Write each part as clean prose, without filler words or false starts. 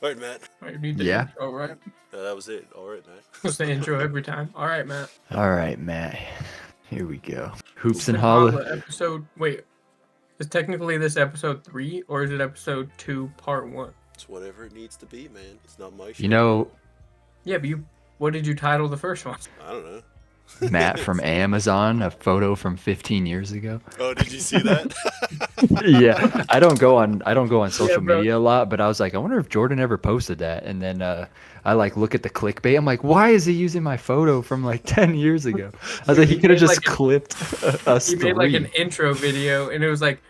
All right, Matt. I need the Yeah. intro, right? That was it. All right, Matt. It's the intro every time. All right, Matt. All right, Matt. Here we go. Hoops It's and been Holla. episode. Wait, is technically this episode 3 or is it episode 2, part 1? It's whatever it needs to be, man. It's not my show. You know, Yeah, but what did you title the first one? I don't know. Matt from Amazon, a photo from 15 years ago. Oh, did you see that? Yeah, I don't go on social bro. media a lot, but I was like, I wonder if Jordan ever posted that. And then I like look at the clickbait. I'm like, why is he using my photo from like 10 years ago? I was like, he could have just clipped us He three. made like an intro video, and it was like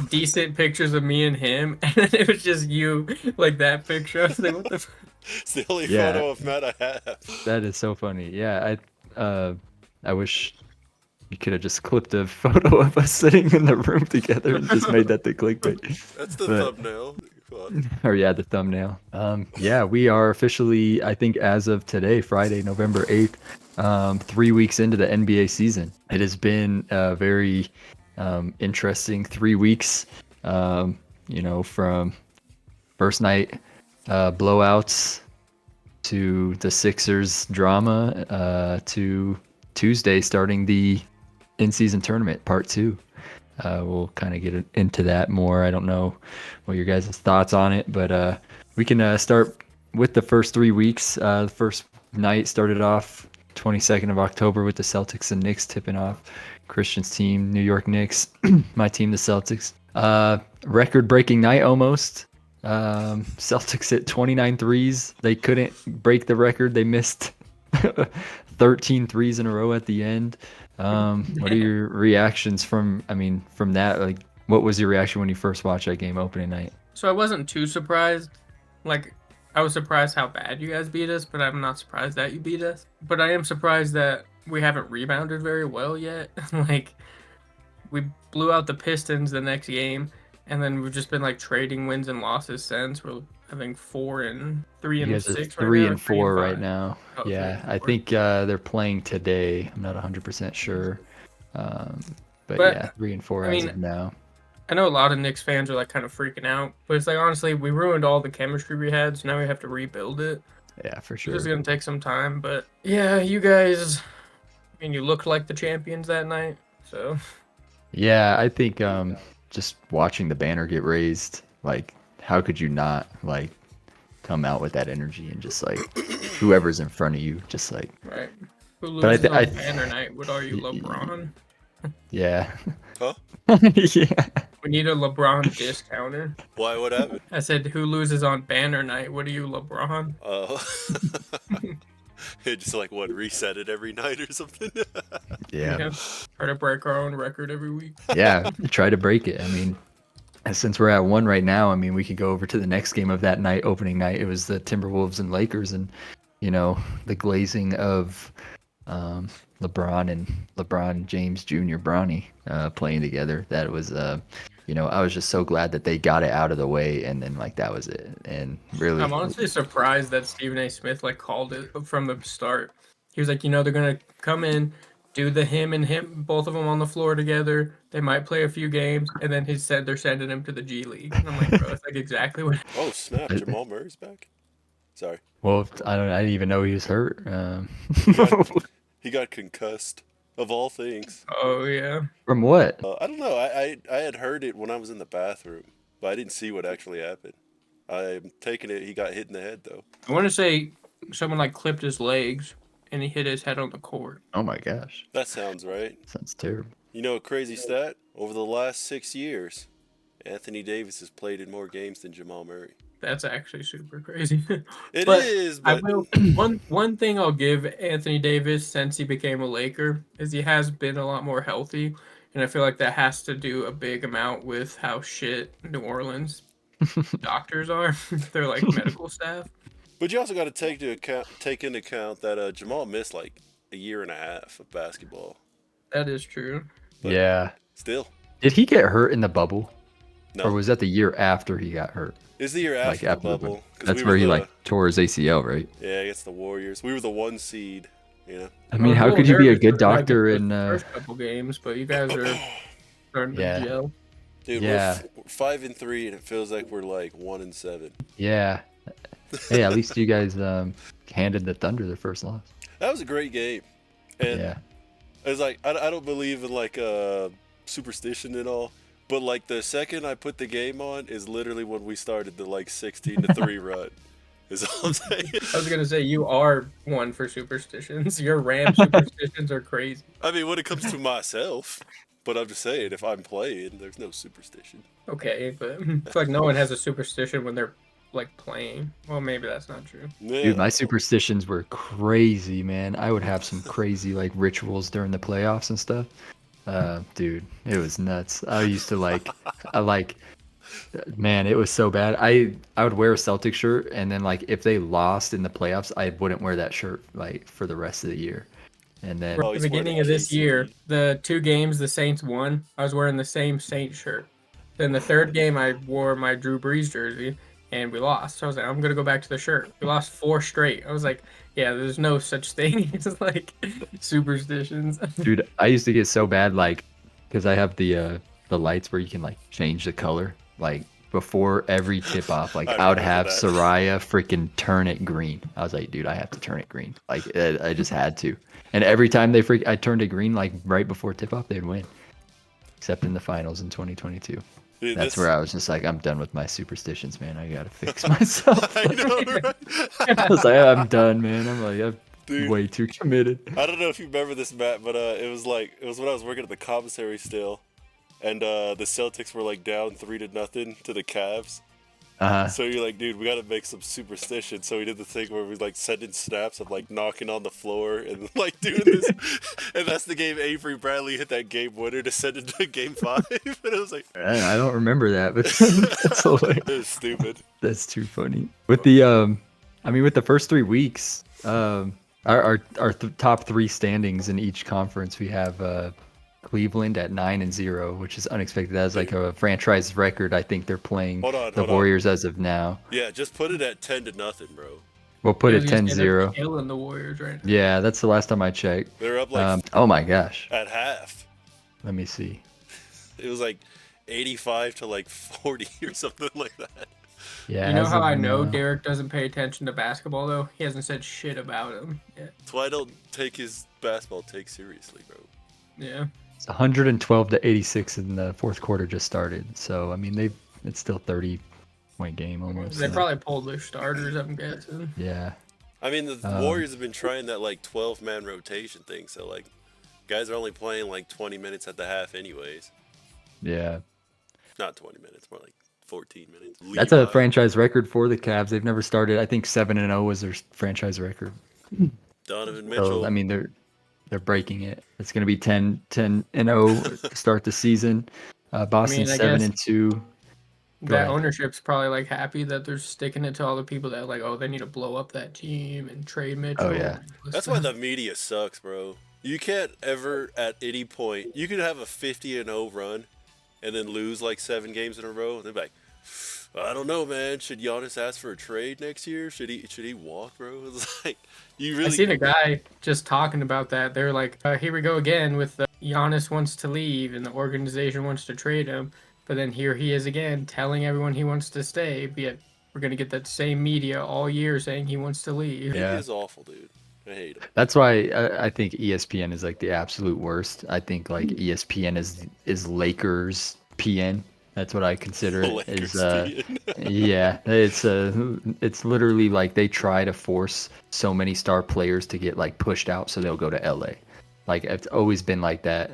decent pictures of me and him, and then it was just you, like that picture. I was like, what the? It's the only Yeah. photo of Matt I have. That is so funny. Yeah, I wish you could have just clipped a photo of us sitting in the room together and just made that the clickbait. That's the But- thumbnail. Fun. Or yeah, the thumbnail. Yeah, we are officially, I think as of today, Friday, November 8th, 3 weeks into the NBA season. It has been a very interesting 3 weeks, from first night blowouts to the Sixers drama to Tuesday starting the in-season tournament, part 2. We'll kind of get into that more. I don't know what your guys' thoughts on it, but we can start with the first 3 weeks. The first night started off 22nd of October with the Celtics and Knicks tipping off. Christian's team, New York Knicks, my team, the Celtics. Record-breaking night almost. Celtics hit 29 threes. They couldn't break the record. They missed 13 threes in a row at the end. What are your reactions from that? Like, what was your reaction when you first watched that game opening night? So I wasn't too surprised. Like, I was surprised how bad you guys beat us, but I'm not surprised that you beat us. But I am surprised that we haven't rebounded very well yet. Like, we blew out the Pistons the next game, and then we've just been like trading wins and losses since. We're having 4 and 3 and You guys are 6 3 right now, and 4 5. right now. Oh, 3 Yeah, and I 4. think they're playing today. I'm not 100% sure. But yeah, 3 and 4 I as mean, of now. I know a lot of Knicks fans are like kind of freaking out, but it's like, honestly, we ruined all the chemistry we had, so now we have to rebuild it. Yeah, for It's sure. just gonna take some time, but yeah, you guys, I mean, you looked like the champions that night, so Yeah, I think just watching the banner get raised, like, how could you not like come out with that energy and just like whoever's in front of you, just like right. Who But I loses thi- on I- banner night? What are you, LeBron? yeah, Huh? yeah. We need a LeBron discounter. Why? What happened? I said, who loses on banner night? What are you, LeBron? It just like reset it every night or something. Yeah, Try to break our own record every week. yeah. Try to break it. I mean, and since we're at 1 right now, I mean, we could go over to the next game of that night, opening night. It was the Timberwolves and Lakers, and the glazing of LeBron and LeBron James Jr. Bronny playing together. That was I was just so glad that they got it out of the way, and then like that was it. And really, I'm honestly surprised that Stephen A. Smith like called it from the start. He was like, they're gonna come in, do the him and him, both of them on the floor together. They might play a few games, and then he said they're sending him to the G League. And I'm like, bro, that's like exactly what. Oh snap! Jamal Murray's back. Sorry, well, I didn't even know he was hurt. he got concussed. Of all things. Oh yeah. From what? I don't know. I had heard it when I was in the bathroom, but I didn't see what actually happened. I'm taking it he got hit in the head though. I want to say someone like clipped his legs, and he hit his head on the court. Oh my gosh, That sounds right. sounds terrible. You know a crazy stat? Over the last 6 years, Anthony Davis has played in more games than Jamal Murray. That's actually super crazy. It But is, I but will one thing I'll give Anthony Davis since he became a Laker is he has been a lot more healthy, and I feel like that has to do a big amount with how shit New Orleans doctors are. They're like medical staff. But you also got to take into account that Jamal missed like a year and a half of basketball. That is true. But Yeah. Still, Did he get hurt in the bubble? no. Or was that the year after he got hurt? It's the year after Like the after the bubble. 'cause That's we where were he the- like tore his ACL, right? Yeah, against the Warriors. We were the 1 seed. I mean, I was how little could you be a nervous good for, like, doctor the in first couple games? But you guys are starting to Yeah. gel. Dude, Yeah. we're 5-3, and it feels like we're like 1-7. Yeah. Hey, at least you guys handed the Thunder their first loss. That was a great game. And Yeah. it's like, I don't believe in like superstition and all, but like the second I put the game on is literally when we started the like 16-3 run. Is all I'm saying. I was gonna say you are one for superstitions. Your Ram superstitions are crazy. I mean, when it comes to myself, but I'm just saying, if I'm playing, there's no superstition. Okay, but it's like no one has a superstition when they're like playing. Well, maybe that's not true. Yeah. Dude, my superstitions were crazy, man. I would have some crazy like rituals during the playoffs and stuff. Dude, it was nuts. I used to man, it was so bad. I would wear a Celtic shirt, and then like if they lost in the playoffs, I wouldn't wear that shirt like for the rest of the year. And then Oh, At he's the wearing beginning the of this KC. year, the 2 games the Saints won, I was wearing the same Saints shirt. Then the 3rd game, I wore my Drew Brees jersey, and we lost. So I was like, I'm gonna go back to the shirt. We lost 4 straight. I was like, yeah, there's no such thing. It's just like superstitions. dude, I used to get so bad like because I have the lights where you can like change the color like before every tip off. Like I I would remember have that. Soraya freaking turn it green. I was like, dude, I have to turn it green. Like I just had to. And every time I turned it green like right before tip off, they'd win. Except in the finals in 2022. Dude, That's this- where I was just like, I'm done with my superstitions, man. I gotta fix myself. I know, right? I was like, I'm done, man. I'm like, I'm Dude. way too committed. I don't know if you remember this, Matt, but it was when I was working at the commissary still, and the Celtics were like down 3-0 to the Cavs. So you're like, dude, we gotta make some superstition. So we did the thing where we like send in snaps of like knocking on the floor and like doing this, and that's the game Avery Bradley hit that game winner to send into Game 5. And it was like, I don't remember that, but that's hilarious. it was stupid. That's too funny. With the with the first 3 weeks, our top 3 standings in each conference, we have Cleveland at 9-0, which is unexpected. That's like a franchise record. I think they're playing Hold on, the Warriors as of now. Yeah, just put it at 10-0, bro. We'll put it They're 10-0. killing the Warriors right now. Yeah, that's the last time I checked. They're up like Oh my gosh. at half. Let me see. It was like 85 to like 40 or something like that. Yeah. You know as how of I know now- Derek doesn't pay attention to basketball though? He hasn't said shit about him yet. That's why I don't take his basketball take seriously, bro. Yeah. It's 112-86 in the fourth quarter just started. So I mean, it's still 30-point game almost. They so, probably pulled their starters, I'm guessing. yeah. I mean, the Warriors have been trying that like 12-man rotation thing, so like guys are only playing like 20 minutes at the half anyways. Yeah. Not 20 minutes, more like 14 minutes. That's a Levi. franchise record for the Cavs. They've never started. I think 7-0 was their franchise record. Donovan Mitchell. So I mean, they're breaking it. It's going to be 10-0 to start the season. Boston I 7-2. Go That ahead. ownership's probably like happy that they're sticking it to all the people that like, oh, they need to blow up that team and trade Mitchell. Oh, yeah. That's why the media sucks, bro. You can't ever at any point. You could have a 50-0 run, and then lose like 7 games in a row. And they're like, I don't know, man. Should Giannis ask for a trade next year? Should he walk, bro? It's like you really. I seen a guy just talking about that. They're like, here we go again with Giannis wants to leave and the organization wants to trade him. But then here he is again telling everyone he wants to stay. But yet we're going to get that same media all year saying he wants to leave. Yeah. He is awful, dude. I hate him. That's why I think ESPN is like the absolute worst. I think like ESPN is Lakers PN. That's what I consider it. Lakers Yeah, it's literally like they try to force so many star players to get like pushed out so they'll go to LA. Like it's always been like that.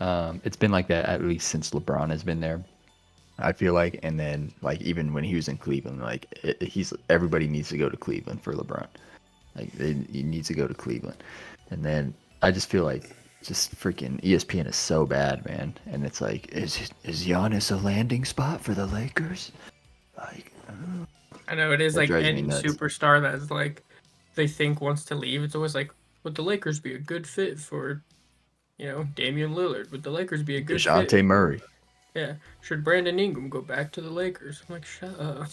It's been like that at least since LeBron has been there. I feel like, and then like even when he was in Cleveland, like everybody needs to go to Cleveland for LeBron. Like he needs to go to Cleveland, and then I just feel like just freaking ESPN is so bad, man. And it's like, is Giannis a landing spot for the Lakers? Like, I know it is That like drives me any nuts. superstar that's like they think wants to leave. It's always like, would the Lakers be a good fit for, Damian Lillard? Would the Lakers be a good DeJounte fit? Murray, Yeah. Should Brandon Ingram go back to the Lakers? I'm like, shut up.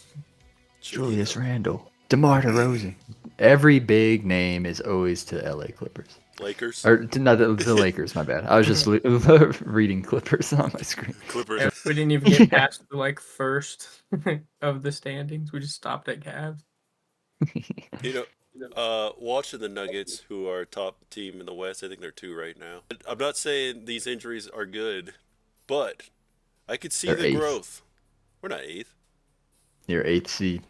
Julius Randle, DeMar DeRozan. Every big name is always to LA Clippers. Lakers. Or no, the Lakers, my bad. I was just reading Clippers on my screen. Clippers. Yeah, we didn't even get past the like first of the standings. We just stopped at Cavs. Watching the Nuggets, who are top team in the West, I think they're 2 right now. I'm not saying these injuries are good, but I could see They're the eighth. growth. We're not 8th. You're 8th seed.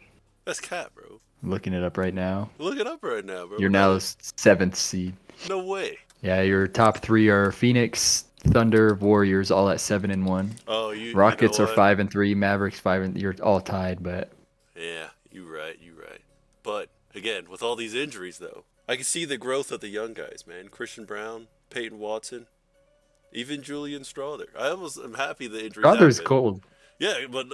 That's cap, bro. I'm looking it up right now. Look it up right now, bro. You're now 7th seed. No way. Yeah, your top 3 are Phoenix, Thunder, Warriors, all at 7-1. Oh, Rockets you are know 5-3. Mavericks 5. You're all tied, but yeah, you're right. But again, with all these injuries, though, I can see the growth of the young guys, man. Christian Brown, Peyton Watson, even Julian Strawther. I almost am happy the injuries Strawther's happened. cold. Yeah, but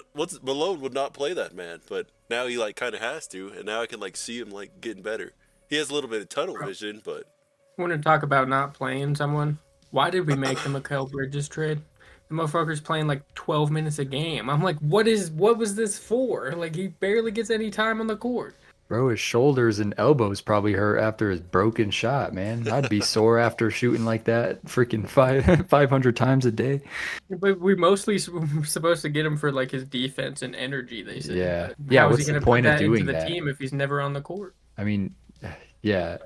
Malone would not play that, man. But now he kind of has to, and now I can see him getting better. He has a little bit of tunnel vision, but I want to talk about not playing someone. Why did we make the Mikal Bridges trade? The motherfucker's playing 12 minutes a game. I'm like, what was this for? He barely gets any time on the court. Bro, his shoulders and elbows probably hurt after his broken shot, man. I'd be sore after shooting like that freaking 500 times a day. But we mostly supposed to get him for his defense and energy, they said. Yeah. Yeah, how is What's he the going to point put of that into doing the that? team if he's never on the court? I mean, yeah.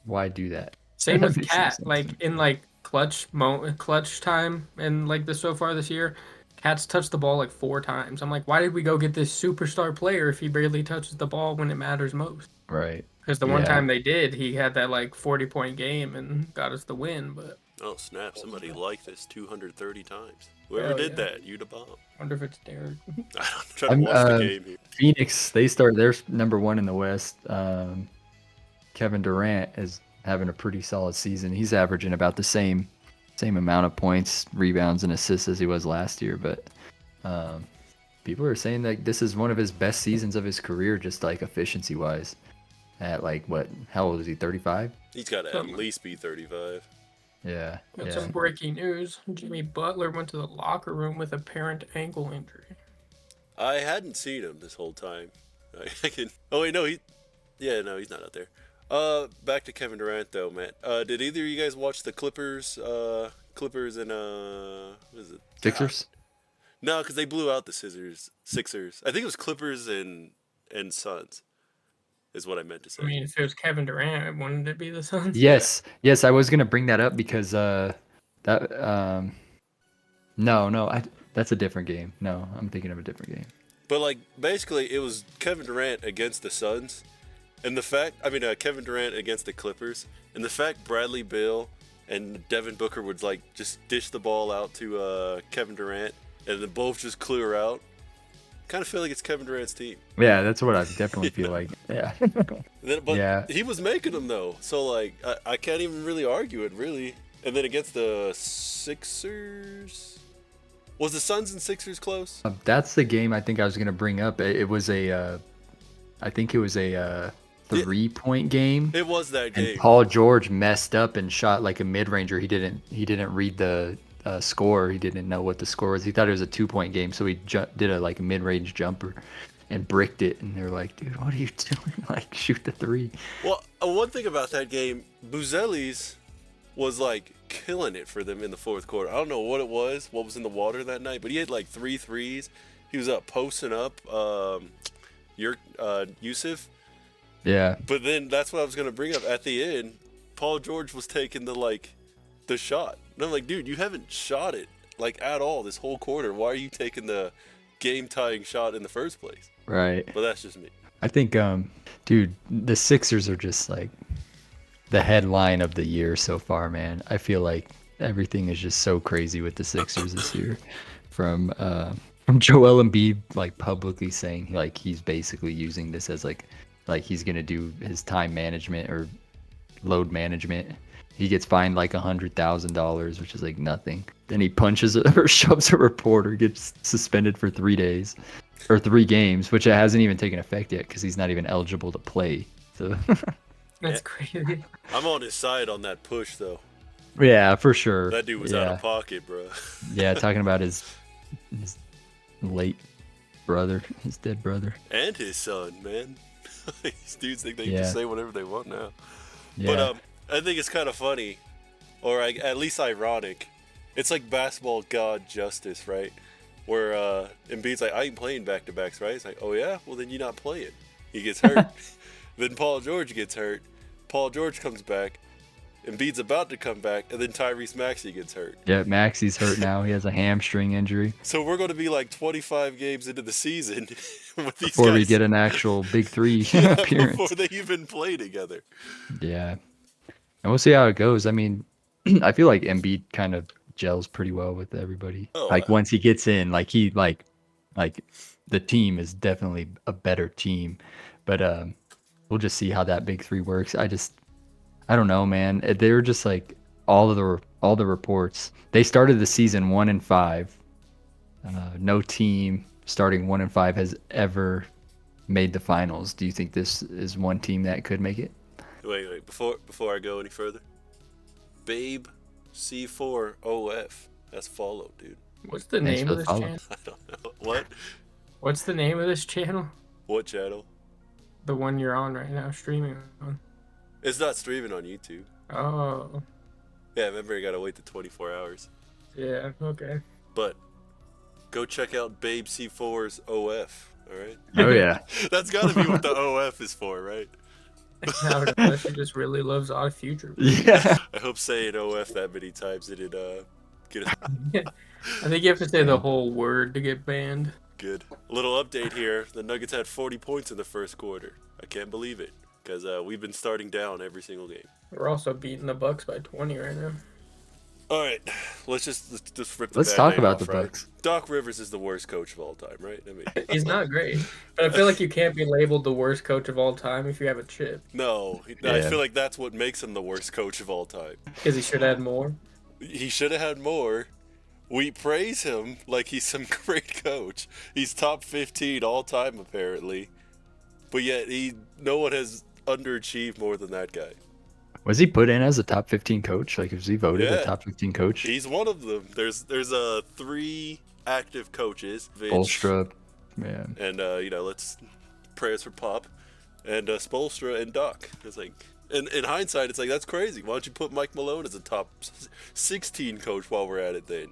Why do that? Same That with makes no Cat. sense. In clutch time and so far this year, Cat's touched the ball 4 times. I'm like, why did we go get this superstar player if he barely touches the ball when it matters most? Right. Because the one time they did, he had that 40-point game and got us the win. But oh snap! Somebody liked this 230 times. Whoever did that, you the bomb. Wonder if it's Derek. I'm trying to watch the game here. Phoenix, they're number 1 in the West. Kevin Durant is having a pretty solid season. He's averaging about the same amount of points, rebounds, and assists as he was last year. But people are saying that this is one of his best seasons of his career, just efficiency wise. At what? How old is he? 35? He's got to at least be 35. Yeah. Got some breaking news. Jimmy Butler went to the locker room with apparent ankle injury. I hadn't seen him this whole time. I can. Oh wait, no, he's not out there. Back to Kevin Durant though, man. Did either of you guys watch the Clippers and what is it? Sixers? No, because they blew out the Sixers. I think it was Clippers and Suns. Is what I meant to say. I mean, if it was Kevin Durant, wouldn't it be the Suns? Yes, I was gonna bring that up because that's a different game. No, I'm thinking of a different game. But basically, it was Kevin Durant against the Suns, and Kevin Durant against the Clippers, and the fact Bradley Beal and Devin Booker would just dish the ball out to Kevin Durant, and then both just clear out. Kind of feel like it's Kevin Durant's team. Yeah, that's what I definitely feel like. Yeah. But he was making them though, so I can't even really argue it really. And then against the Sixers, was the Suns and Sixers close? That's the game I think I was gonna bring up. It was I think it was a 3-point game. It was that game. And Paul George messed up and shot a mid-ranger. He didn't read the score. He didn't know what the score was. He thought it was a 2-point game, so he did a mid-range jumper and bricked it. And they're like, dude, what are you doing? Shoot the 3. Well, one thing about that game, Buzelis was killing it for them in the fourth quarter. I don't know what was in the water that night, but he had 3 threes. He was posting up Yusuf. Yeah. But then that's what I was gonna bring up at the end. Paul George was taking the shot. And I'm like, dude, you haven't shot it at all this whole quarter. Why are you taking the game-tying shot in the first place? Right. But that's just me. I think, dude, the Sixers are just the headline of the year so far, man. I feel like everything is just so crazy with the Sixers this year. From Joel Embiid publicly saying he's basically using this as he's gonna do his time management or load management. He gets fined $100,000, which is nothing. Then he punches or shoves a reporter, gets suspended for 3 days or 3 games, which it hasn't even taken effect yet because he's not even eligible to play. So That's crazy. I'm on his side on that push though. Yeah, for sure. That dude was out of pocket, bro. Yeah, talking about his late brother, his dead brother, and his son, man. These dudes think they can just say whatever they want now. Yeah. But I think it's kind of funny, or at least ironic. It's like basketball god justice, right? Where Embiid's I ain't playing back-to-backs, right? It's oh yeah? Well, then you're not playing. He gets hurt. Then Paul George gets hurt. Paul George comes back. Embiid's about to come back, and then Tyrese Maxey gets hurt. Yeah, Maxey's hurt now. He has a hamstring injury. So we're going to be like 25 games into the season with these before guys. we get an actual Big Three appearance. Before they even play together. Yeah. And we'll see how it goes. I mean, I feel like Embiid kind of gels pretty well with everybody. Once he gets in, like the team is definitely a better team. But we'll just see how that Big Three works. I don't know, man. They were just like all the reports. They started the season 1-5. No team starting 1-5 has ever made the finals. Do you think this is one team that could make it? Wait. Before I go any further, Babe C4OF. That's follow, dude. What's the name of this channel? I don't know. What? What's the name of this channel? What channel? The one you're on right now, streaming on. It's not streaming on YouTube. Oh. Yeah, remember you gotta wait the 24 hours. Yeah, okay. But go check out Babe C4's OF, alright? Oh, yeah. That's gotta be what the OF is for, right? She just really loves Odd Future. Yeah. I hope saying OF that many times it'd get us. I think you have to say the whole word to get banned. Good. A little update here. The Nuggets had 40 points in the first quarter. I can't believe it. Because we've been starting down every single game. We're also beating the Bucks by 20 right now. All right, let's just rip the Let's bad talk name about off, the right? Bucks. Doc Rivers is the worst coach of all time, right? I mean, He's not great, but I feel like you can't be labeled the worst coach of all time if you have a chip. no, I feel like that's what makes him the worst coach of all time. Because he should have had more. He should have had more. We praise him like he's some great coach. He's top 15 all time apparently, but yet no one has underachieved more than that guy. Was he put in as a top 15 coach? Like, was he voted a top 15 coach? He's one of them. There's 3 active coaches. Spoelstra, man. And let's prayers for Pop, and Spoelstra and Doc. It's like, in hindsight, it's like that's crazy. Why don't you put Mike Malone as a top 16 coach while we're at it? Then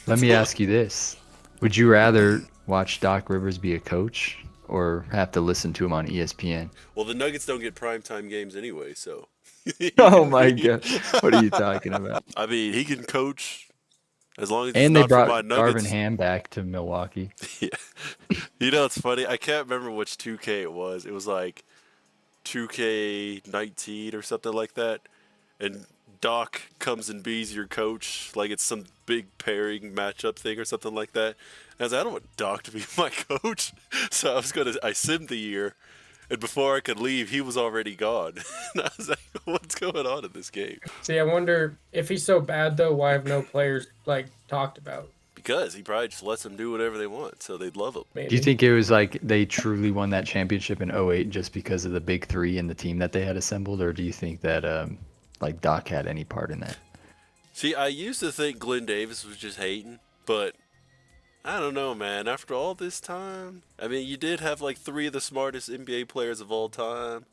Let me ask you this: would you rather watch Doc Rivers be a coach, or have to listen to him on ESPN? Well, the Nuggets don't get primetime games anyway, so. Oh my God! What are you talking about? I mean, he can coach as long as. And it's they not brought for my Nuggets. Darvin Ham back to Milwaukee. Yeah. It's funny. I can't remember which 2K it was. It was like 2K19 or something like that, and Doc comes and be's your coach, like it's some big pairing matchup thing or something like that. And I was like, I don't want Doc to be my coach, so I simmed the year, and before I could leave, he was already gone. And I was like, what's going on in this game? See, I wonder if he's so bad though, why have no players talked about? Because he probably just lets them do whatever they want, so they'd love him. Maybe. Do you think it was like they truly won that championship in 2008 just because of the Big Three and the team that they had assembled, or do you think that Doc had any part in that? See, I used to think Glenn Davis was just hating, but I don't know, man. After all this time, I mean, you did have 3 of the smartest NBA players of all time.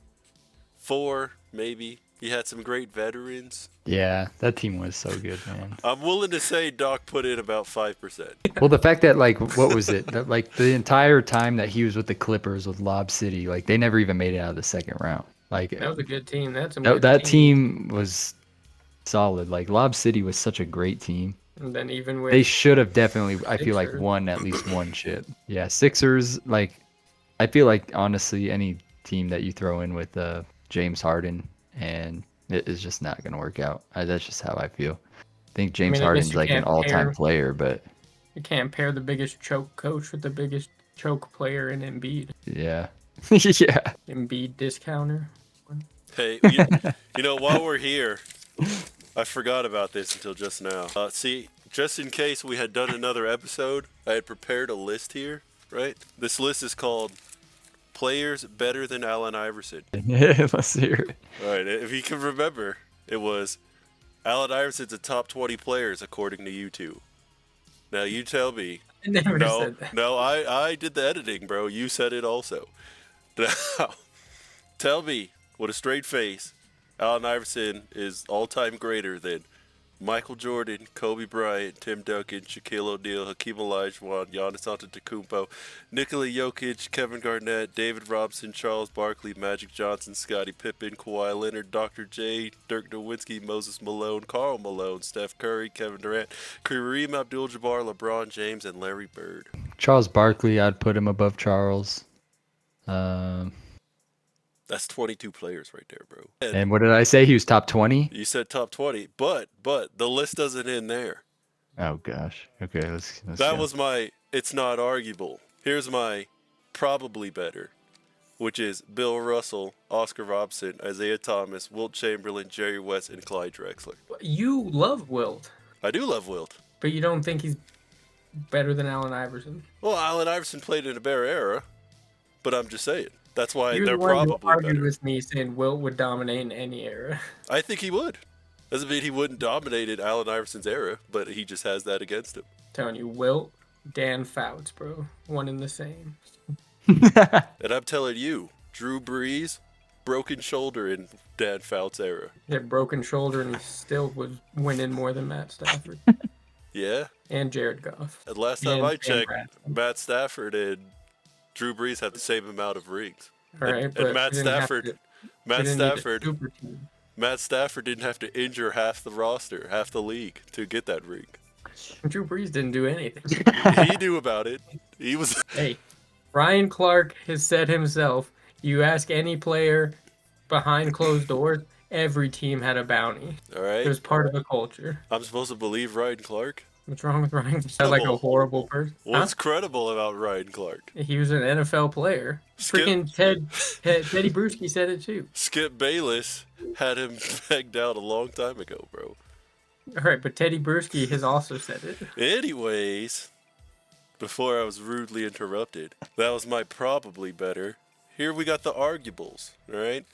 4, maybe. You had some great veterans. Yeah, that team was so good, man. I'm willing to say Doc put in about 5%. Well, the fact that what was it? That, the entire time that he was with the Clippers with Lob City, they never even made it out of the second round. That was a good team. That team was solid. Lob City was such a great team. And then even with they should have definitely, I feel Sixers. won at least one chip. Yeah, Sixers. I feel honestly, any team that you throw in with James Harden, and it is just not going to work out. That's just how I feel. I think James Harden's an all-time player, but you can't pair the biggest choke coach with the biggest choke player in Embiid. Yeah. Yeah. Embiid discounter. Hey, while we're here, I forgot about this until just now. See, just in case we had done another episode, I had prepared a list here, right? This list is called Players Better Than Allen Iverson. Yeah, let's hear it. All right, if you can remember, it was Allen Iverson's a top 20 players according to you two. Now you tell me. I never said that. No, I did the editing, bro. You said it also. Now, tell me with a straight face, Allen Iverson is all-time greater than Michael Jordan, Kobe Bryant, Tim Duncan, Shaquille O'Neal, Hakeem Olajuwon, Giannis Antetokounmpo, Nikola Jokic, Kevin Garnett, David Robinson, Charles Barkley, Magic Johnson, Scottie Pippen, Kawhi Leonard, Dr. J, Dirk Nowitzki, Moses Malone, Karl Malone, Steph Curry, Kevin Durant, Kareem Abdul-Jabbar, LeBron James, and Larry Bird. Charles Barkley, I'd put him above Charles. That's 22 players right there, bro. And what did I say? He was top 20? You said top 20, but the list doesn't end there. Oh, gosh. Okay, let's That go. was my, it's not arguable. Here's my probably better, which is Bill Russell, Oscar Robertson, Isaiah Thomas, Wilt Chamberlain, Jerry West, and Clyde Drexler. You love Wilt, I do love Wilt. but you don't think he's better than Allen Iverson. Well, Allen Iverson played in a better era, but I'm just saying. That's why You're they're the one who probably argued better. with me saying Wilt would dominate in any era. I think he would. Doesn't mean he wouldn't dominate in Allen Iverson's era, but he just has that against him. Telling you, Wilt, Dan Fouts, bro, one and the same. And I'm telling you, Drew Brees, broken shoulder in Dan Fouts' era. He had broken shoulder and he still was winning more than Matt Stafford Yeah. and Jared Goff. And last time And I checked, Braxton. Matt Stafford and Drew Brees have the same amount of rings. All right, and but Matt he didn't have Stafford, to- Matt he didn't need a Stafford, super team. Matt Stafford didn't have to injure half the roster, half the league to get that ring. Drew Brees didn't do anything. He knew about it. He was. Hey, Ryan Clark has said himself, you ask any player behind closed doors, every team had a bounty. All right. It was part of the culture. I'm supposed to believe Ryan Clark. What's wrong with Ryan? He's like a horrible person. What's credible about Ryan Clark? He was an NFL player. Skip- Freaking Teddy Bruschi said it too. Skip Bayless had him pegged out a long time ago, bro. All right, but Teddy Bruschi has also said it. Anyways, before I was rudely interrupted, that was my probably better. Here we got the arguables, all right?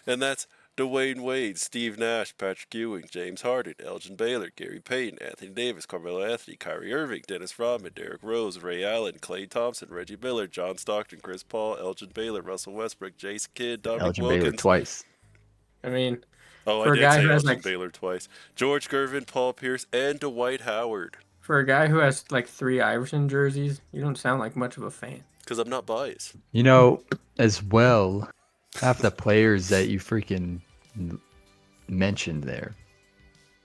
And that's Dwayne Wade, Steve Nash, Patrick Ewing, James Harden, Elgin Baylor, Gary Payton, Anthony Davis, Carmelo Anthony, Kyrie Irving, Dennis Rodman, Derrick Rose, Ray Allen, Klay Thompson, Reggie Miller, John Stockton, Chris Paul, Elgin Baylor, Russell Westbrook, Jason Kidd, Dominic Elgin Wilkins. Baylor twice. I mean, Oh, For I a did guy say who has, Elgin like- Baylor twice. George Gervin, Paul Pierce, and Dwight Howard. for a guy who has like 3 Iverson jerseys, you don't sound like much of a fan. Because I'm not biased. You know, as well, half the players that you freaking mentioned there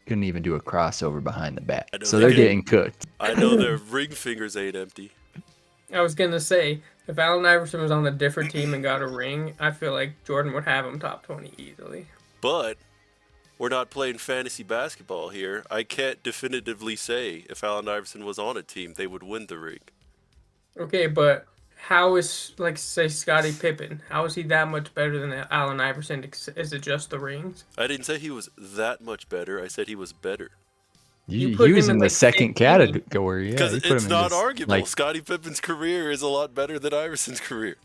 couldn't even do a crossover behind the back. I know So they they're can't. getting cooked. I know their ring fingers ain't empty. I was gonna say, if Allen Iverson was on a different team and got a ring, I feel like Jordan would have him top 20 easily. But we're not playing fantasy basketball here. I can't definitively say if Allen Iverson was on a team, they would win the ring. Okay, but how is, like, say, Scottie Pippen? How is he that much better than Allen Iverson? Is it just the rings? I didn't say he was that much better. I said he was better. You put He was him in in, the like, second 15. category. Yeah, Because you put it's him in not this, arguable. like, Scottie Pippen's career is a lot better than Iverson's career.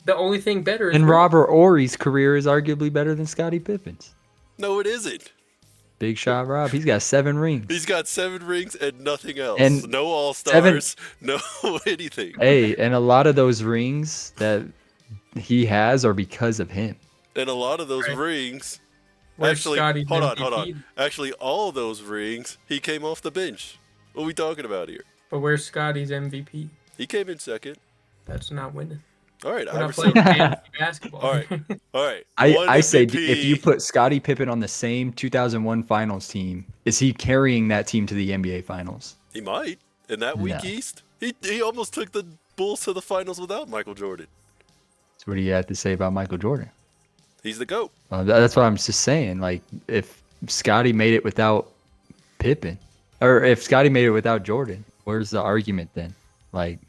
The only thing better is and Robert Ory's career is arguably better than Scottie Pippen's. No, it isn't. Big shot Rob. He's got 7 rings. He's got 7 rings and nothing else. And no All-Stars, no anything. Hey, and a lot of those rings that he has are because of him. And a lot of those Right. rings... Where's Actually, Scotty's hold MVP? on. Actually, all those rings, he came off the bench. What are we talking about here? But where's Scotty's MVP? He came in second. That's not winning. All right, We're not Iverson. playing fantasy basketball. All right. All right. One I say MVP. if you put Scottie Pippen on the same 2001 Finals team, is he carrying that team to the NBA Finals? He might. In that week No. East, he almost took the Bulls to the finals without Michael Jordan. So what do you have to say about Michael Jordan? He's the GOAT. That's what I'm just saying. Like, if Scottie made it without Pippen, or if Scottie made it without Jordan, where's the argument then? Like,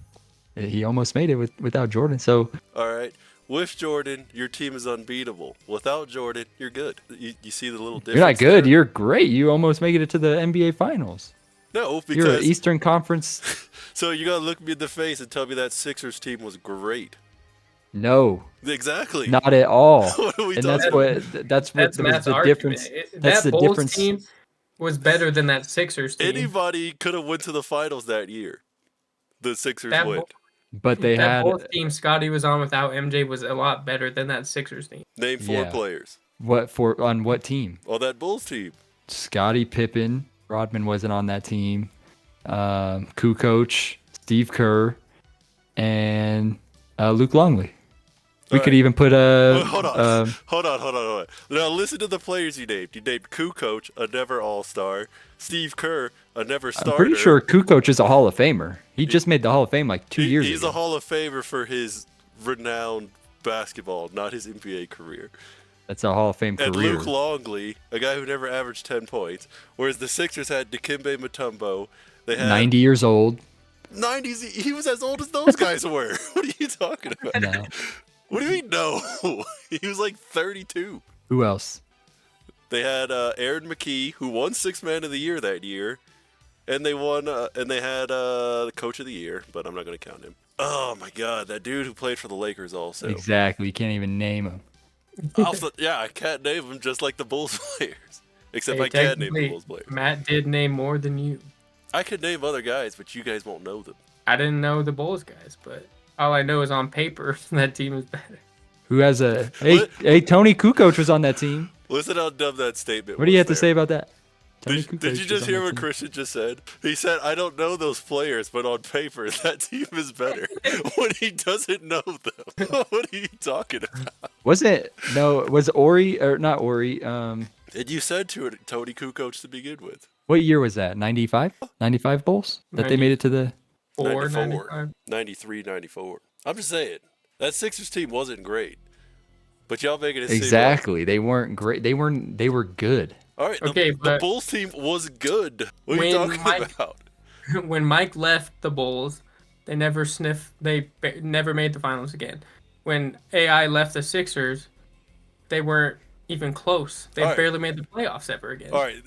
he almost made it without Jordan. So All right. With Jordan, your team is unbeatable. Without Jordan, you're good. You see the little difference? you're not good. there? You're great. You almost make it to the NBA Finals. No, You're an because Eastern Conference. so you gotta look me in the face and tell me that Sixers team was great. No, Exactly. not at all. What are we And talking that's about? what That's was Matt's the argument. difference. That That's the Bulls difference. team was better than that Sixers team. Anybody could have went to the finals that year. The Sixers That went. But they that had Bulls team Scotty was on without MJ was a lot better than that Sixers team. Name 4 Yeah. players on what team? on that Bulls team. Scottie Pippen, Rodman wasn't on that team. Kukoc, Steve Kerr, and Luke Longley. We could even put Hold on. Now listen to the players you named. You named Kukoc, a never All-Star. Steve Kerr, a never starter. I'm pretty sure Kukoc is a Hall of Famer. He just made the Hall of Fame like 2 years ago. He's a Hall of Famer for his renowned basketball, not his NBA career. That's a Hall of Fame career. And Luke Longley, a guy who never averaged 10 points. Whereas the Sixers had Dikembe Mutombo. They had 90 years old. 90s. He was as old as those guys were. What are you talking about? No. What do you mean no? He was like 32. Who else? They had Aaron McKee, who won Sixth Man of the Year that year, and they won. And they had the Coach of the Year, but I'm not going to count him. Oh my God, that dude who played for the Lakers also. Exactly, you can't even name him. Yeah, I can't name him just like the Bulls players. Except I can name the Bulls players. Matt did name more than you. I could name other guys, but you guys won't know them. I didn't know the Bulls guys, but all I know is on paper that team is better. Who has a... Hey, Tony Kukoc was on that team. Listen how dumb that statement was. What do you have to say about that? Did you just hear what Christian just said? He said, I don't know those players, but on paper, that team is better. When he doesn't know them. What are you talking about? Was Ori, or not Ori, And you said to it, Tony Kukoc to begin with. what year was that? 95? 95 Bulls? That they made it to the... 94, 93, 94. I'm just saying, that Sixers team wasn't great. But y'all making it seem Exactly. They weren't great. They were good. All right, Okay, the Bulls team was good. What are you talking about? When Mike left the Bulls, they never never made the finals again. When AI left the Sixers, they weren't even close. They barely made the playoffs ever again. All right,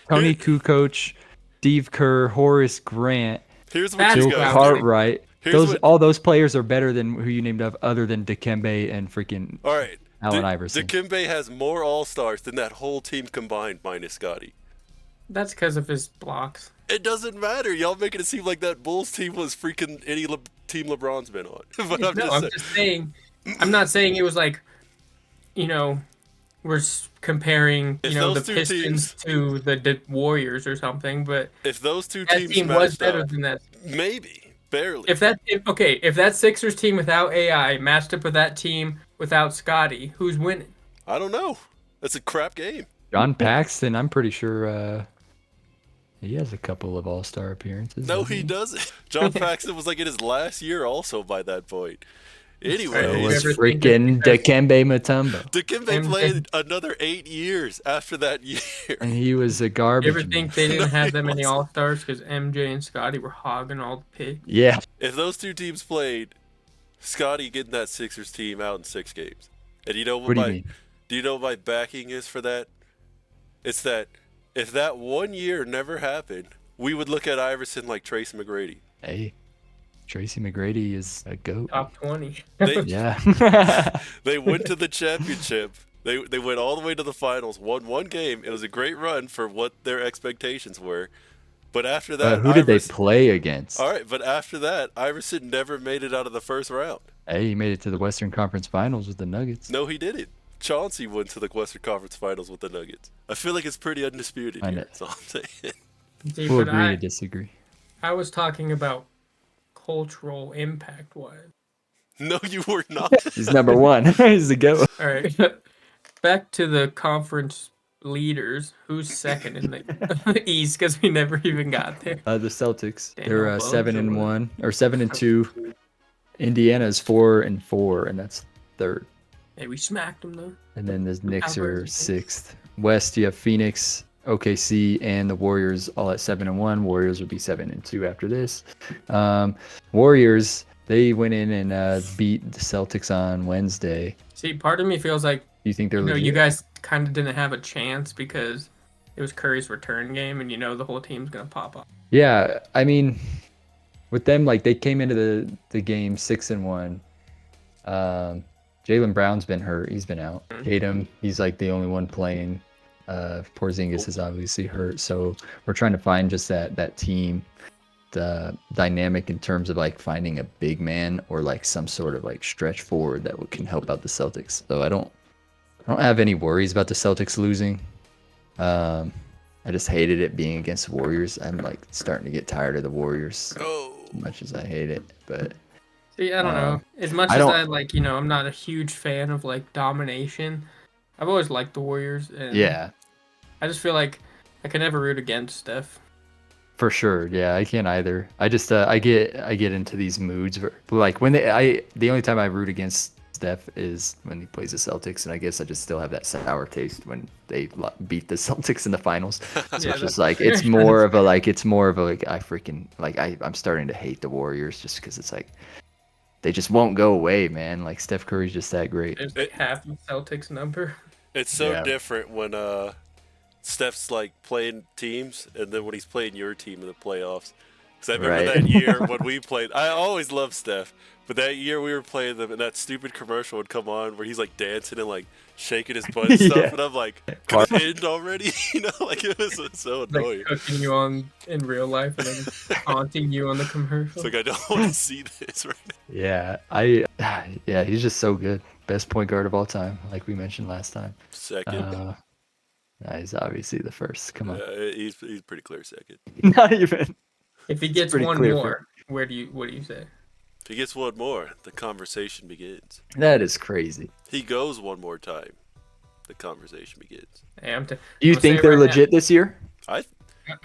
Tony Kukoc, Steve Kerr, Horace Grant, here's what you Bill guys Cartwright. All those players are better than who you named other than Dikembe and freaking Allen Iverson. Dikembe has more All-Stars than that whole team combined minus Scotty. That's because of his blocks. It doesn't matter. Y'all making it seem like that Bulls team was freaking any team LeBron's been on. But I'm just saying. I'm not saying it was like, we're comparing, the Pistons to the Warriors or something. But if those two that teams team was better than that, maybe barely. If that Sixers team without AI matched up with that team without Scotty, who's winning? I don't know. That's a crap game. John Paxson, I'm pretty sure he has a couple of All-Star appearances. No, he doesn't. John Paxson was like in his last year also by that point. Anyway, it was freaking Dikembe Mutombo. Dikembe played another 8 years after that year. And he was a garbage. You ever think they didn't have that many All-Stars because MJ and Scotty were hogging all the picks? Yeah. If those two teams played, Scotty getting that Sixers team out in 6 games. And you know what do you know what my backing is for that? It's that if that 1 year never happened, we would look at Iverson like Tracy McGrady. Hey, Tracy McGrady is a GOAT. Top 20. Yeah. They went to the championship. They went all the way to the finals, won 1 game. It was a great run for what their expectations were. But after that, who did they play against? All right, but after that, Iverson never made it out of the first round. Hey, he made it to the Western Conference Finals with the Nuggets. No, he didn't. Chauncey went to the Western Conference Finals with the Nuggets. I feel like it's pretty undisputed here. That's all I'm saying. We'll agree to disagree. I was talking about cultural impact-wise. No, you were not. He's number 1. He's the GOAT. All right. Back to the conference leaders. Who's second in the East? Because we never even got there. The Celtics. They're 7-1 or 7-2. Indiana's 4-4, and that's third. Hey, we smacked them though. And then the Knicks are 6th. West, you have Phoenix, OKC, and the Warriors all at 7-1. Warriors will be 7-2 after this. Warriors, they went in and beat the Celtics on Wednesday. See, part of me feels like you think they're legit? You guys kind of didn't have a chance because it was Curry's return game, and the whole team's gonna pop up. Yeah, I mean, with them, like they came into the game 6-1. Jaylen Brown's been hurt; he's been out. Tatum, he's like the only one playing. Porzingis is obviously hurt, so we're trying to find just that team, the dynamic in terms of like finding a big man or like some sort of like stretch forward that can help out the Celtics. So I don't have any worries about the Celtics losing. I I just hated it being against the Warriors. I'm like starting to get tired of the Warriors as much as I hate it. But see, I don't know. As much as I like, I'm not a huge fan of like domination. I've always liked the Warriors, and yeah, I just feel like I can never root against Steph. for sure. Yeah, I can't either. I just I get into these moods where, like when the only time I root against Steph is when he plays the Celtics, and I guess I just still have that sour taste when they beat the Celtics in the finals. So it's just like it's more of a like I freaking like I'm starting to hate the Warriors just because it's like they just won't go away, man. Like Steph Curry's just that great. There's like half the Celtics number. It's so different when Steph's like playing teams, and then when he's playing your team in the playoffs. Because I remember that year when we played. I always loved Steph, but that year we were playing them, and that stupid commercial would come on where he's like dancing and like shaking his butt and stuff, and I'm like, could it end already? Like it was so annoying. Like cooking you on in real life and then haunting you on the commercial. It's like I don't want to see this right now. Yeah, he's just so good. Best point guard of all time, like we mentioned last time. Second. He's obviously the first. Come on. Yeah, he's pretty clear second. Not even. If he gets one more, what do you say? If he gets one more, the conversation begins. That is crazy. He goes one more time, the conversation begins. Hey, do you think they're legit this year? I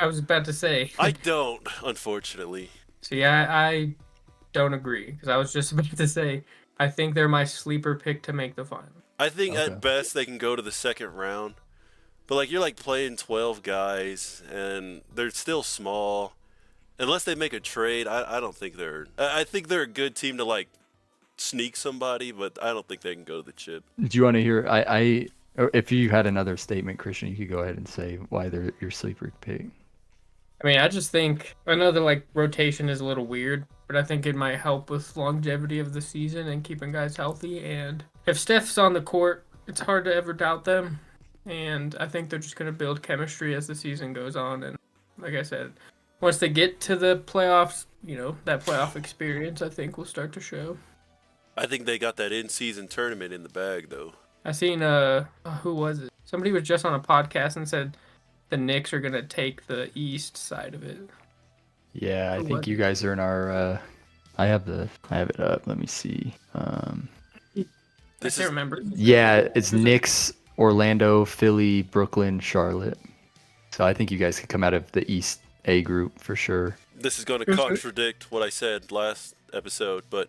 was about to say. I don't, unfortunately. See, I don't agree, because I was just about to say I think they're my sleeper pick to make the final. I think at best they can go to the second round. But like you're like playing 12 guys, and they're still small. Unless they make a trade, I don't think they're. I think they're a good team to like sneak somebody, but I don't think they can go to the chip. Do you want to hear? If you had another statement, Christian, you could go ahead and say why they're your sleeper pick. I mean, I just think I know the like rotation is a little weird, but I think it might help with longevity of the season and keeping guys healthy. And if Steph's on the court, it's hard to ever doubt them. And I think they're just going to build chemistry as the season goes on. And like I said, once they get to the playoffs, that playoff experience, I think will start to show. I think they got that in-season tournament in the bag, though. I seen, who was it? Somebody was just on a podcast and said the Knicks are going to take the East side of it. Yeah, I think you guys are in our, I have it up. Let me see. I can't remember. Yeah, it's Knicks, Orlando, Philly, Brooklyn, Charlotte. So I think you guys could come out of the East A group for sure. This is going to contradict what I said last episode, but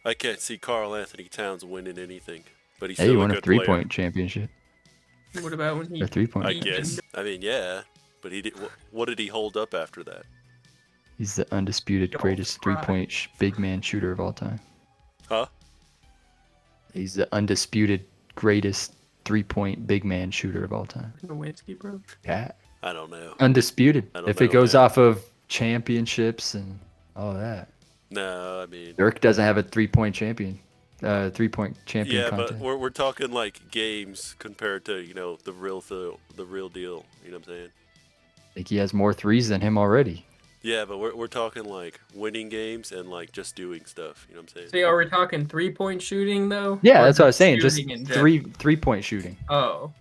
I can't see Karl Anthony Towns winning anything. But he's still he won a a 3-point championship. What about when he? A 3-point. I guess. I mean, yeah, but he did. What did he hold up after that? He's the undisputed greatest 3-point big man shooter of all time. Huh? He's the undisputed greatest 3-point big man shooter of all time. Nowinski, bro. Yeah. I don't know. Undisputed. If it goes off of championships and all that. No, I mean Dirk doesn't have a 3-point champion. 3-point champion. Yeah, content. but we're talking like games compared to the real deal. You know what I'm saying? I think he has more threes than him already. Yeah, but we're talking like winning games and like just doing stuff. You know what I'm saying? See, are we talking 3-point shooting though? Yeah, that's what I was saying. Just 3-point shooting. Oh,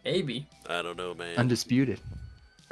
maybe. I don't know, man. Undisputed.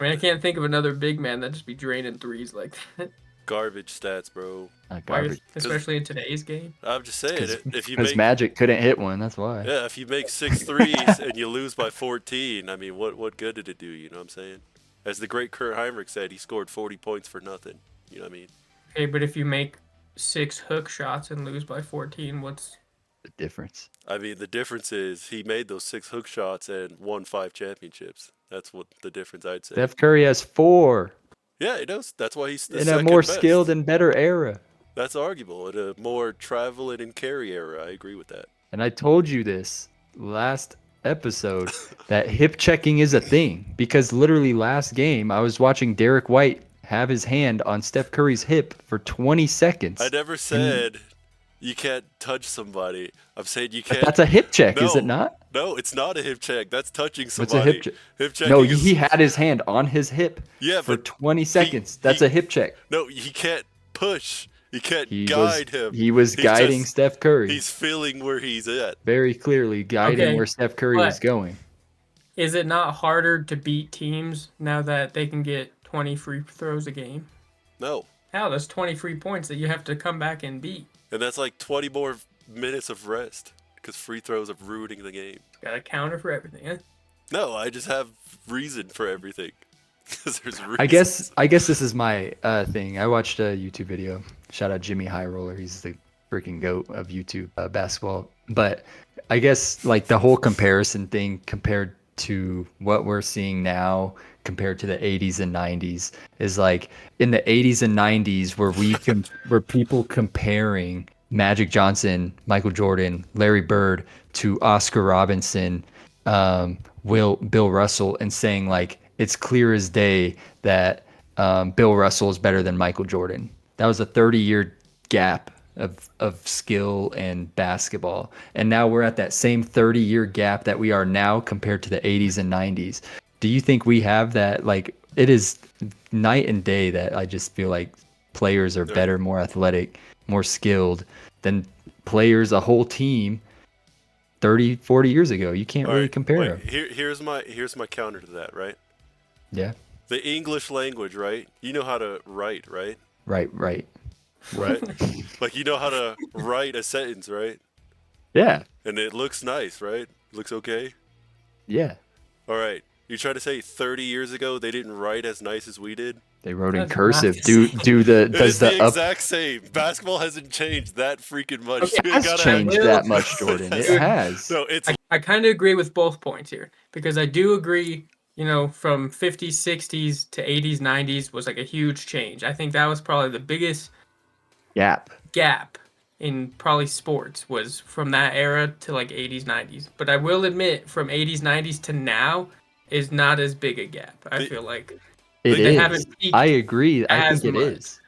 I mean, I can't think of another big man that just be draining threes like that. Garbage stats, bro. Garbage. Especially in today's game. I'm just saying, because Magic couldn't hit one, that's why. Yeah, if you make 6 threes and you lose by 14, I mean, what good did it do? You know what I'm saying? As the great Kurt Heinrich said, he scored 40 points for nothing. You know what I mean? Okay, but if you make 6 hook shots and lose by 14, what's the difference? I mean, the difference is he made those 6 hook shots and won 5 championships. That's what the difference I'd say. Steph Curry has 4. Yeah, he does. That's why he's the in a more skilled and better era. That's arguable. In a more travel and carry era, I agree with that. And I told you this last episode that hip checking is a thing, because literally last game I was watching Derek White have his hand on Steph Curry's hip for 20 seconds. I never said you can't touch somebody. I'm saying you can't. But that's a hip check, is it not? No, it's not a hip check. That's touching somebody. What's a hip check? Hip check. No, he had his hand on his hip for 20 seconds. That's a hip check. No, he can't push. He can't guide him. He was guiding Steph Curry. He's feeling where he's at. Very clearly guiding where Steph Curry was going. Is it not harder to beat teams now that they can get 20 free throws a game? No. How? That's 20 free points that you have to come back and beat. And that's like 20 more minutes of rest because free throws are ruining the game. Got a counter for everything, huh? No, I just have reason for everything. Because there's reasons. I guess this is my thing. I watched a YouTube video. Shout out Jimmy High Roller. He's the freaking goat of YouTube basketball. But I guess like the whole comparison thing compared to what we're seeing now compared to the 80s and 90s is like in the 80s and 90s were people comparing Magic Johnson, Michael Jordan, Larry Bird to Oscar Robinson, Bill Russell, and saying like it's clear as day that Bill Russell is better than Michael Jordan. That was a 30-year gap of skill and basketball. And now we're at that same 30-year gap that we are now compared to the 80s and 90s. Do you think we have that? Like, it is night and day that I just feel like players are better, more athletic, more skilled than players, a whole team 30, 40 years ago. You can't really compare them. Here's my counter to that, right? Yeah. The English language, right? You know how to write, right? Right. Right? Like, you know how to write a sentence, right? Yeah. And it looks nice, right? Looks okay? Yeah. All right. You try to say 30 years ago they didn't write as nice as we did? They wrote in That's cursive. not It's the exact same. Basketball hasn't changed that freaking much. It has changed that much, Jordan. It has. No, it's. I kind of agree with both points here because I do agree, you know, from 50s, 60s to 80s, 90s was like a huge change. I think that was probably the biggest gap in probably sports was from that era to like 80s, 90s. But I will admit from 80s, 90s to now is not as big a gap. I feel like they haven't peaked. I agree. I think it is.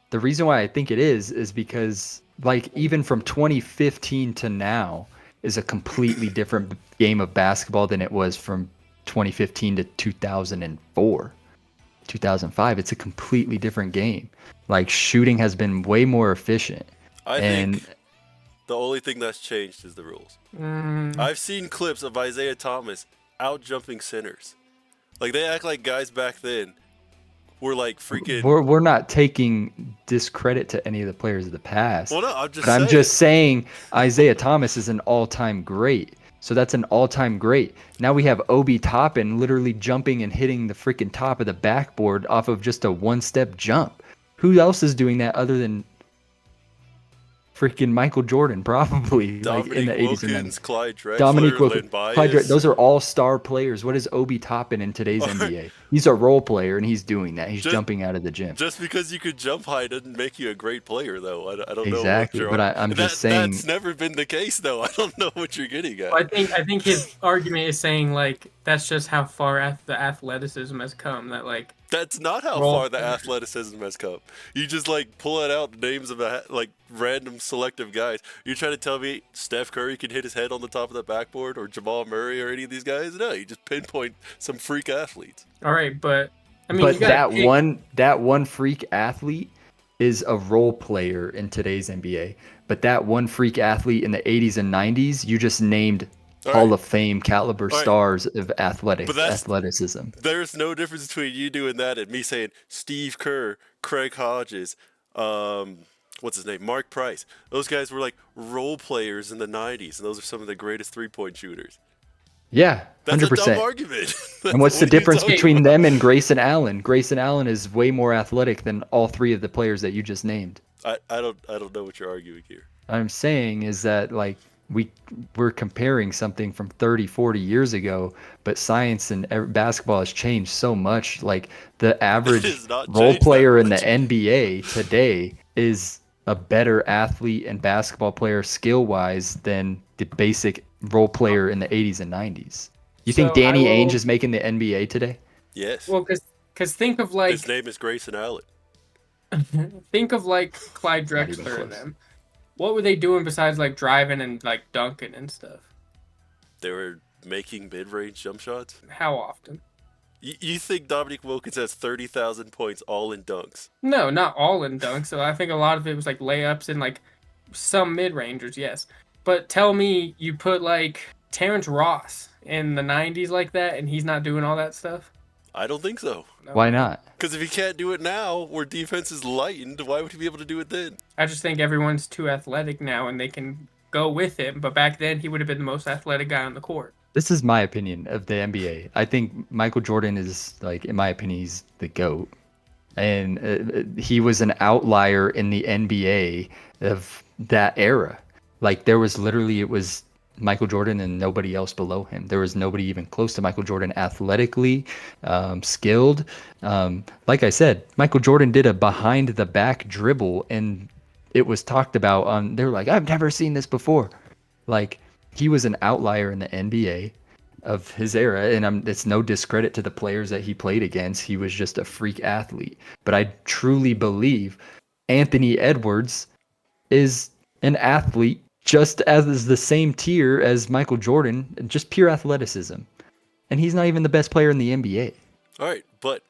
The reason why I think it is because like even from 2015 to now is a completely different game of basketball than it was from 2015 to 2004, 2005. It's a completely different game. Like shooting has been way more efficient. I think the only thing that's changed is the rules. I've seen clips of Isaiah Thomas out jumping centers. Like they act like guys back then were like freaking. We're not taking discredit to any of the players of the past. Well, no, I'm just saying Isaiah Thomas is an all-time great. So that's an all-time great. Now we have Obi Toppin literally jumping and hitting the freaking top of the backboard off of just a one-step jump. Who else is doing that other than freaking Michael Jordan, probably? Dominique like in the 80s Wilkins, and 90s. Clyde Drexler, Dominique Len Bias. those are all-star players. What is Obi Toppin in today's NBA? He's a role player, and he's doing that. He's jumping out of the gym. Just because you could jump high doesn't make you a great player, though. I don't know. Exactly, but I'm just saying that's never been the case, though. I don't know what you're getting at. I think his argument is saying like that's just how far the athleticism has come. That like that's not how far the athleticism has come. You just like pull it out names of like random selective guys. You're trying to tell me Steph Curry can hit his head on the top of the backboard, or Jamal Murray, or any of these guys? No, you just pinpoint some freak athletes. All right, but I mean, that one freak athlete is a role player in today's NBA. But that one freak athlete in the 80s and 90s, you just named Hall of Fame caliber stars of athleticism. There's no difference between you doing that and me saying Steve Kerr, Craig Hodges, what's his name, Mark Price. Those guys were like role players in the 90s, and those are some of the greatest three-point shooters. Yeah, 100%. That's a dumb argument. And what's the difference between them and Grayson Allen? Grayson Allen is way more athletic than all three of the players that you just named. I don't know what you're arguing here. I'm saying is that like we're comparing something from 30, 40 years ago, but science and basketball has changed so much. Like the average role player in the NBA today is a better athlete and basketball player skill-wise than the basic role player in the 80s and 90s. You think Danny Ainge is making the NBA today? Yes. Well, because think of like his name is Grayson Allen. Think of like Clyde Drexler and them. What were they doing besides like driving and like dunking and stuff? They were making mid-range jump shots. How often? You think Dominique Wilkins has 30,000 points all in dunks? No, not all in dunks. So I think a lot of it was like layups and like some mid-rangers, yes. But tell me you put like Terrence Ross in the 90s like that, and he's not doing all that stuff? I don't think so. No. Why not? Because if he can't do it now, where defense is lightened, why would he be able to do it then? I just think everyone's too athletic now, and they can go with him. But back then, he would have been the most athletic guy on the court. This is my opinion of the NBA. I think Michael Jordan is, like, in my opinion, he's the GOAT. And he was an outlier in the NBA of that era. Like, there was literally, it was Michael Jordan and nobody else below him. There was nobody even close to Michael Jordan athletically, skilled. Like I said, Michael Jordan did a behind the back dribble, and it was talked about on, they were like, I've never seen this before. Like, he was an outlier in the NBA of his era, and it's no discredit to the players that he played against. He was just a freak athlete. But I truly believe Anthony Edwards is an athlete just as is the same tier as Michael Jordan, just pure athleticism. And he's not even the best player in the NBA. All right, but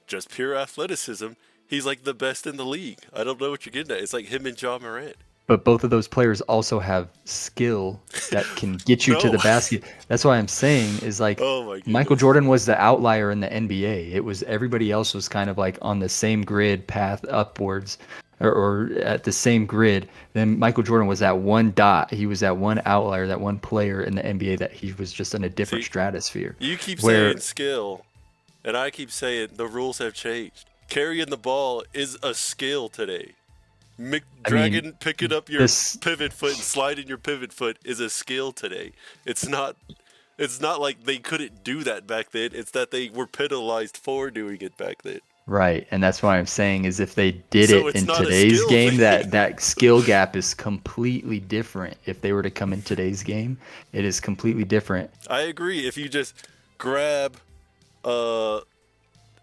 just pure athleticism, he's like the best in the league. I don't know what you're getting at. It's like him and Ja Morant. But both of those players also have skill that can get you to the No. basket. That's why I'm saying is like Oh my goodness. Michael Jordan was the outlier in the NBA. It was everybody else was kind of like on the same grid path upwards or at the same grid. Then Michael Jordan was that one dot. He was that one outlier, that one player in the NBA that he was just in a different stratosphere. You keep saying skill, and I keep saying the rules have changed. Carrying the ball is a skill today. Picking up your pivot foot and sliding your pivot foot is a skill today. It's not like they couldn't do that back then. It's that they were penalized for doing it back then. Right, and that's what I'm saying is if they did it in today's game, that skill gap is completely different. If they were to come in today's game, it is completely different. I agree. If you just grab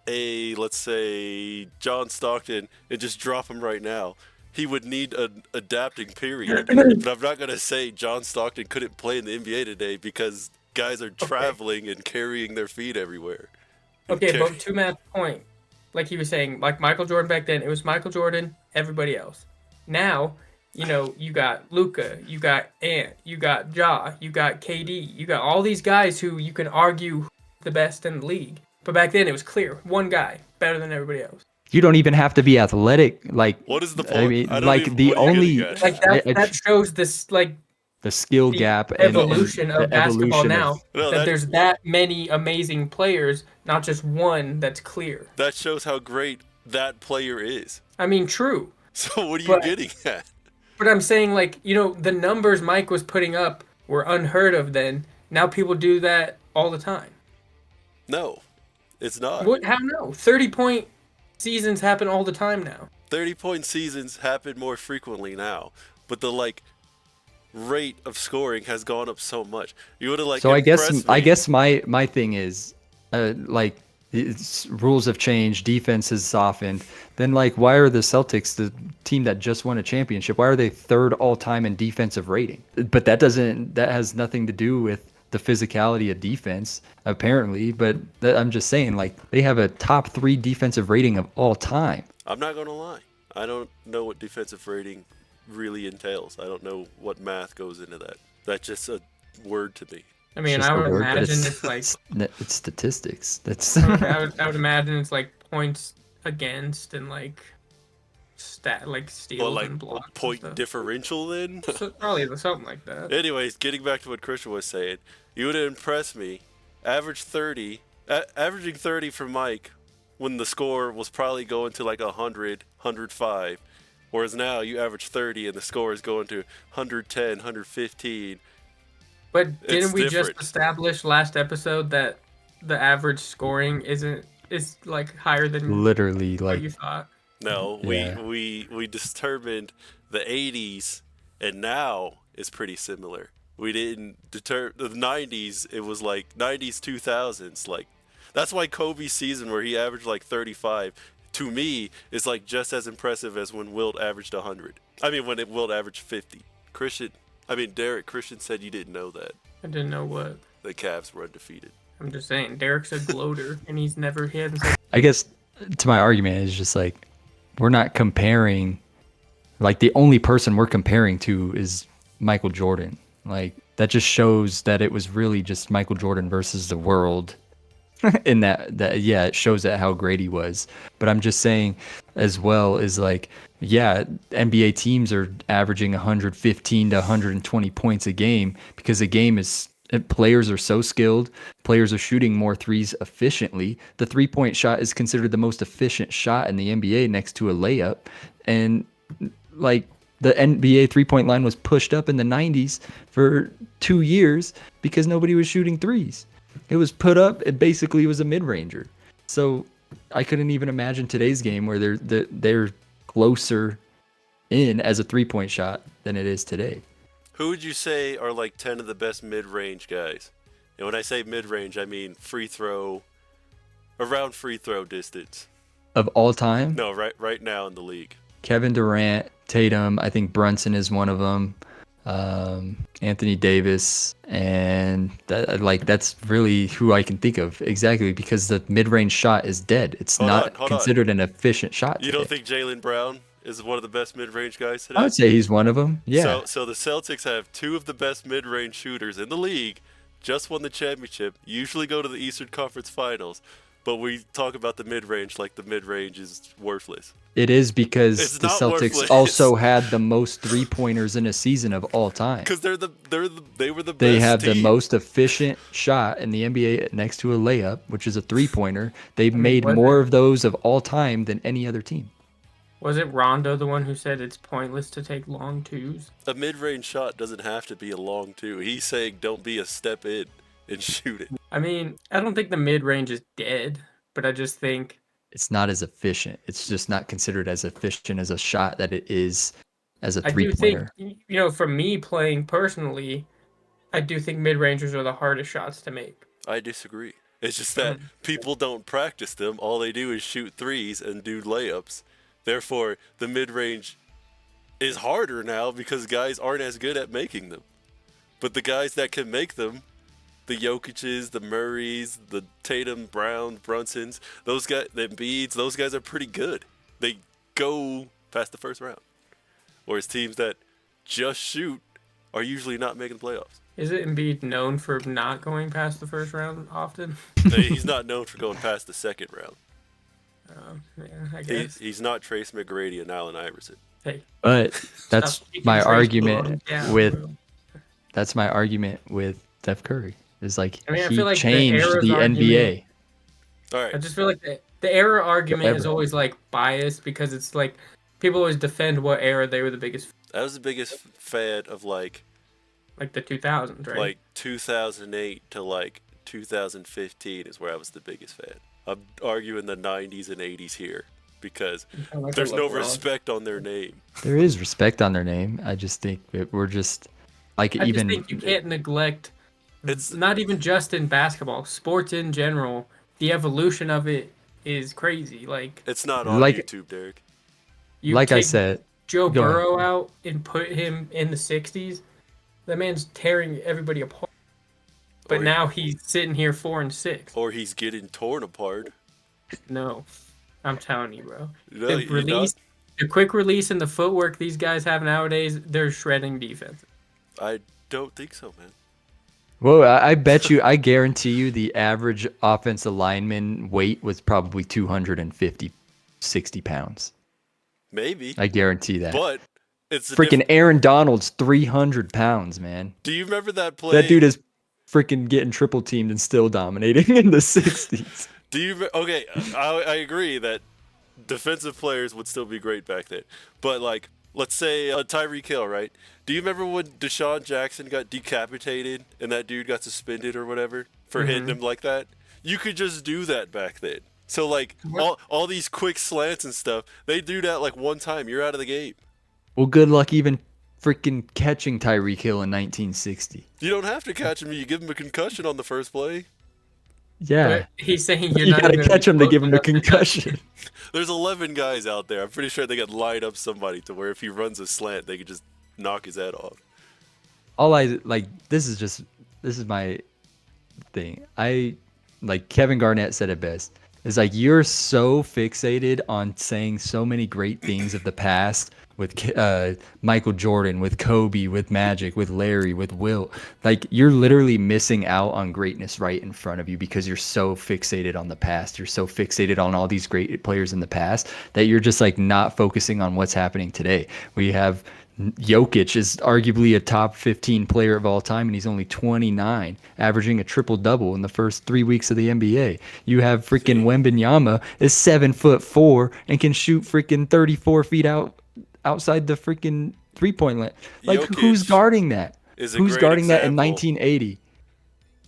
let's say John Stockton and just drop him right now, he would need an adapting period. But I'm not going to say John Stockton couldn't play in the NBA today because guys are traveling and carrying their feet everywhere. Okay, but to Matt's point, like he was saying, like Michael Jordan back then, it was Michael Jordan, everybody else. Now, you got Luka, you got Ant, you got Ja, you got KD, you got all these guys who you can argue the best in the league. But back then it was clear, one guy better than everybody else. You don't even have to be athletic. Like, what is the point? I mean, like the only that shows this like the skill gap evolution and of basketball now. that there's that many amazing players, not just one that's clear. That shows how great that player is. I mean, true. So what are you getting at? But I'm saying, like, the numbers Mike was putting up were unheard of then. Now people do that all the time. No, it's not. What? How no? 30-point seasons happen all the time now. 30-point seasons happen more frequently now, but the rate of scoring has gone up so much. You would have So I guess my thing is rules have changed, defense has softened. Then why are the Celtics, the team that just won a championship, why are they third all time in defensive rating? But that has nothing to do with the physicality of defense apparently. But I'm just saying they have a top 3 defensive rating of all time. I'm not gonna lie, I don't know what defensive rating really entails. I don't know what math goes into that. That's just a word to me. I mean, I would imagine it's it's statistics. That's I would imagine it's points against and steals and blocks. Point differential then? So probably something like that. Anyways, getting back to what Christian was saying, you would have impressed me. Averaging 30 for Mike when the score was probably going to 100, 105. Whereas now you average 30 and the score is going to 110, 115. But didn't we just establish last episode that the average scoring is higher than literally what you thought? No, we determined the 80s and now is pretty similar. We didn't deter the 90s. It was 90s 2000s. That's why Kobe's season where he averaged 35 to me is just as impressive as when Wilt averaged 100. I mean, when Wilt averaged 50. Derek, Christian said you didn't know that. I didn't know what. The Cavs were undefeated. I'm just saying, Derek's a gloater, and he hasn't said. I guess to my argument is just we're not comparing. The only person we're comparing to is Michael Jordan. Like, that just shows that it was really just Michael Jordan versus the world. In that yeah, it shows that how great he was. But I'm just saying as well is like, yeah, NBA teams are averaging 115 to 120 points a game because the game is players are so skilled. Players are shooting more threes efficiently. The 3-point shot is considered the most efficient shot in the NBA next to a layup. And like, the NBA 3-point line was pushed up in the 90s for 2 years because nobody was shooting threes. It was put up. It basically was a mid-ranger. So I couldn't even imagine today's game where they're closer in as a 3-point shot than it is today. Who would you say are like 10 of the best mid-range guys? And when I say mid-range, I mean around free throw distance. Of all time? No, right now in the league. Kevin Durant, Tatum, I think Brunson is one of them. Anthony Davis, and that's really who I can think of exactly because the mid-range shot is dead. It's not considered an efficient shot. You don't think Jaylen Brown is one of the best mid-range guys today? I would say he's one of them. Yeah. So the Celtics have 2 of the best mid-range shooters in the league. Just won the championship. Usually go to the Eastern Conference Finals, but we talk about the mid-range like the mid-range is worthless. It is because the Celtics worthless. Also had the most 3-pointers in a season of all time. Because they were the best. They have team. the most efficient shot in the NBA next to a layup, which is a 3-pointer. They've made more of those of all time than any other team. Was it Rondo the one who said it's pointless to take long twos? A mid-range shot doesn't have to be a long two. He's saying don't be a step in and shoot it. I mean, I don't think the mid-range is dead, but I just think it's not as efficient. It's just not considered as efficient as a shot that it is as a 3-pointer. I do think, for me playing personally, I do think mid-rangers are the hardest shots to make. I disagree. It's just that people don't practice them. All they do is shoot threes and do layups. Therefore, the mid-range is harder now because guys aren't as good at making them. But the guys that can make them, the Jokic's, the Murray's, the Tatum, Brown, Brunsons, those guys, the Embiid's, those guys are pretty good. They go past the first round. Whereas teams that just shoot are usually not making the playoffs. Is it Embiid known for not going past the first round often? He's not known for going past the second round. Yeah, I guess. He's not Trace McGrady and Allen Iverson. Hey, but that's my argument with Steph Curry. Is like I feel like changed the NBA. All right. I just feel like the era argument is always like biased because it's like people always defend what era they were the biggest. I was the biggest fan of like the 2000s, right? Like 2008 to like 2015 is where I was the biggest fan. I'm arguing the 90s and 80s here because there's no respect on their name. There is respect on their name. I just think we're just like I just think you can't neglect. It's not even just in basketball, sports in general. The evolution of it is crazy. Like it's not on YouTube, Derek. Like I said, Joe Burrow out and put him in the 60s. That man's tearing everybody apart. But now he's sitting here 4-6. Or he's getting torn apart. No, I'm telling you, bro. No, the quick release and the footwork these guys have nowadays, they're shredding defense. I don't think so, man. Well, I guarantee you the average offensive lineman weight was probably 250, 60 pounds. Maybe. I guarantee that. But it's freaking Aaron Donald's 300 pounds, man. Do you remember that play? That dude is freaking getting triple teamed and still dominating in the 60s. Okay, I agree that defensive players would still be great back then. But like, let's say Tyreek Hill, right? Do you remember when Deshaun Jackson got decapitated and that dude got suspended or whatever for hitting him like that? You could just do that back then. So like all these quick slants and stuff, they do that like one time, you're out of the game. Well, good luck even freaking catching Tyreek Hill in 1960. You don't have to catch him. You give him a concussion on the first play. Yeah. But he's saying you got to catch him to give him a concussion. There's 11 guys out there. I'm pretty sure they could line up somebody to where if he runs a slant, they could just knock his head off. This is my thing. Like Kevin Garnett said it best. It's like you're so fixated on saying so many great things of the past with Michael Jordan, with Kobe, with Magic, with Larry, with Wilt. Like, you're literally missing out on greatness right in front of you because you're so fixated on the past. You're so fixated on all these great players in the past that you're just like not focusing on what's happening today. We have Jokic is arguably a top 15 player of all time, and he's only 29, averaging a triple-double in the first 3 weeks of the NBA. You have freaking Wembanyama is 7'4" and can shoot freaking 34 feet outside the freaking three-point line. Like, Jokic who's guarding that? Who's guarding that in 1980?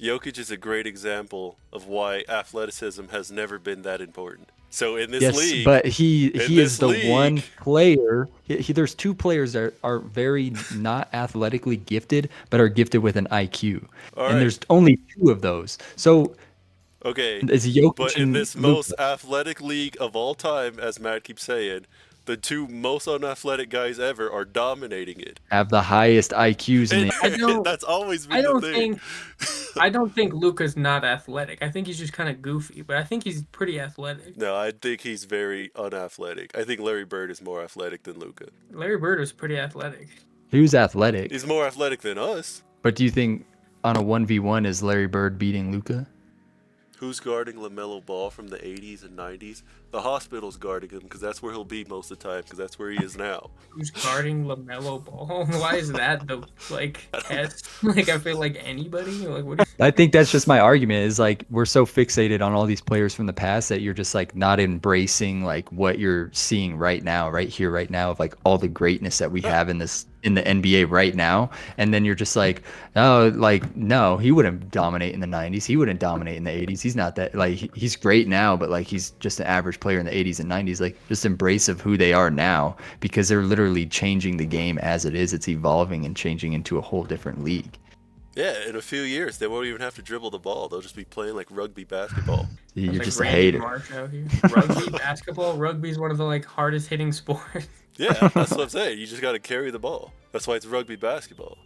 Jokic is a great example of why athleticism has never been that important. So in this league, but he is the one player. There's two players that are very not athletically gifted, but are gifted with an IQ, and there's only two of those. So is Jokic but in this most athletic league of all time, as Matt keeps saying, the two most unathletic guys ever are dominating it. Have the highest IQs in the That's always been the thing. I don't think Luka's not athletic. I think he's just kind of goofy, but I think he's pretty athletic. No, I think he's very unathletic. I think Larry Bird is more athletic than Luka. Larry Bird is pretty athletic. He was athletic. He's more athletic than us. But do you think on a 1v1 is Larry Bird beating Luka? Who's guarding LaMelo Ball from the 80s and 90s? The hospital's guarding him because that's where he'll be most of the time because that's where he is now. Who's guarding LaMelo Ball? Why is that the test? Like, I feel like anybody. Like, what? I think that's just my argument. Is like we're so fixated on all these players from the past that you're just like not embracing like what you're seeing right now, right here, right now, of like all the greatness that we have in the NBA right now. And then you're just like, no, he wouldn't dominate in the 90s. He wouldn't dominate in the 80s. He's not that, like, he's great now, but like he's just an average player in the 80s and 90s. Like, just embrace of who they are now because they're literally changing the game as it is. It's evolving and changing into a whole different league. Yeah, in a few years, they won't even have to dribble the ball. They'll just be playing like rugby basketball. You're like just a hater. Rugby basketball. Rugby's one of the like hardest hitting sports. Yeah, that's what I'm saying. You just got to carry the ball. That's why it's rugby basketball.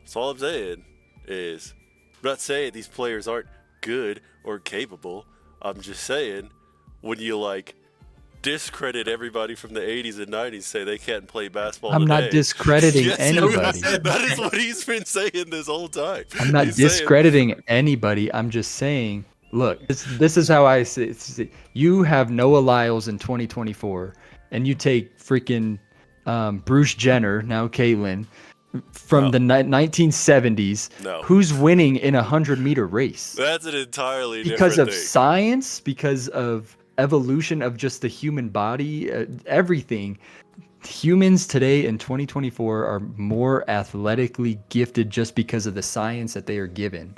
So all I'm saying is, I'm not saying these players aren't good or capable. I'm just saying when you like discredit everybody from the 80s and 90s, say they can't play basketball I'm today. Not discrediting anybody. That is what he's been saying this whole time. I'm not discrediting anybody. I'm just saying, look, this is how I see. You have Noah Lyles in 2024, and you take freaking Bruce Jenner, now Caitlyn, from the 1970s. No. Who's winning in a 100-meter race? That's an entirely different because of thing. Science, because of evolution of just the human body, everything. Humans today in 2024 are more athletically gifted just because of the science that they are given.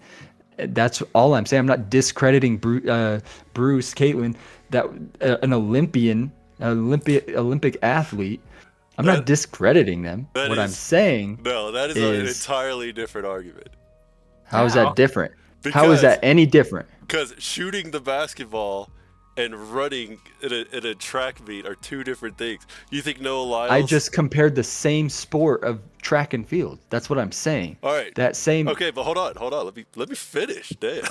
That's all I'm saying. I'm not discrediting Bruce, Caitlyn, that an Olympic athlete. I'm not discrediting them. I'm saying, no, that is an entirely different argument. How is that different? How is that any different? Because shooting the basketball and running in a track meet are two different things. You think Noah Lyles? I just compared the same sport of track and field. That's what I'm saying. All right. That same. Okay, but hold on. Let me finish. Damn.